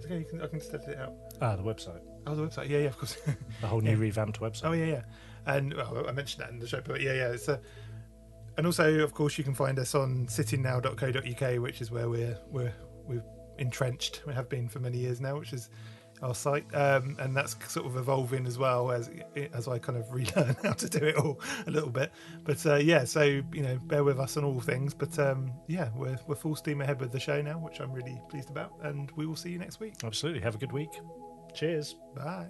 Okay, I can just edit it out. The website. Oh, the website. Yeah, of course. The whole new revamped website. Oh, yeah. And well, I mentioned that in the show, but yeah. It's and also, of course, you can find us on sittingnow.co.uk, which is where we're entrenched. We have been for many years now, which is our site, and that's sort of evolving as well as I kind of relearn how to do it all a little bit. But yeah, so, you know, bear with us on all things. But yeah, we're full steam ahead with the show now, which I'm really pleased about, and we will see you next week. Absolutely. Have a good week. Cheers. Bye.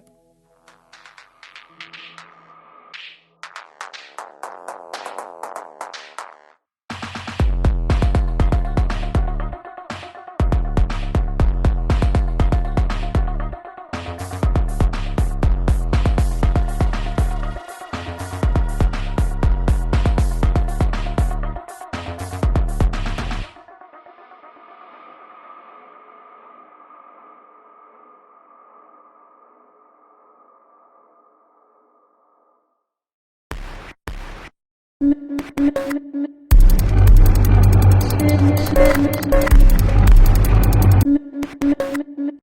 Thank you.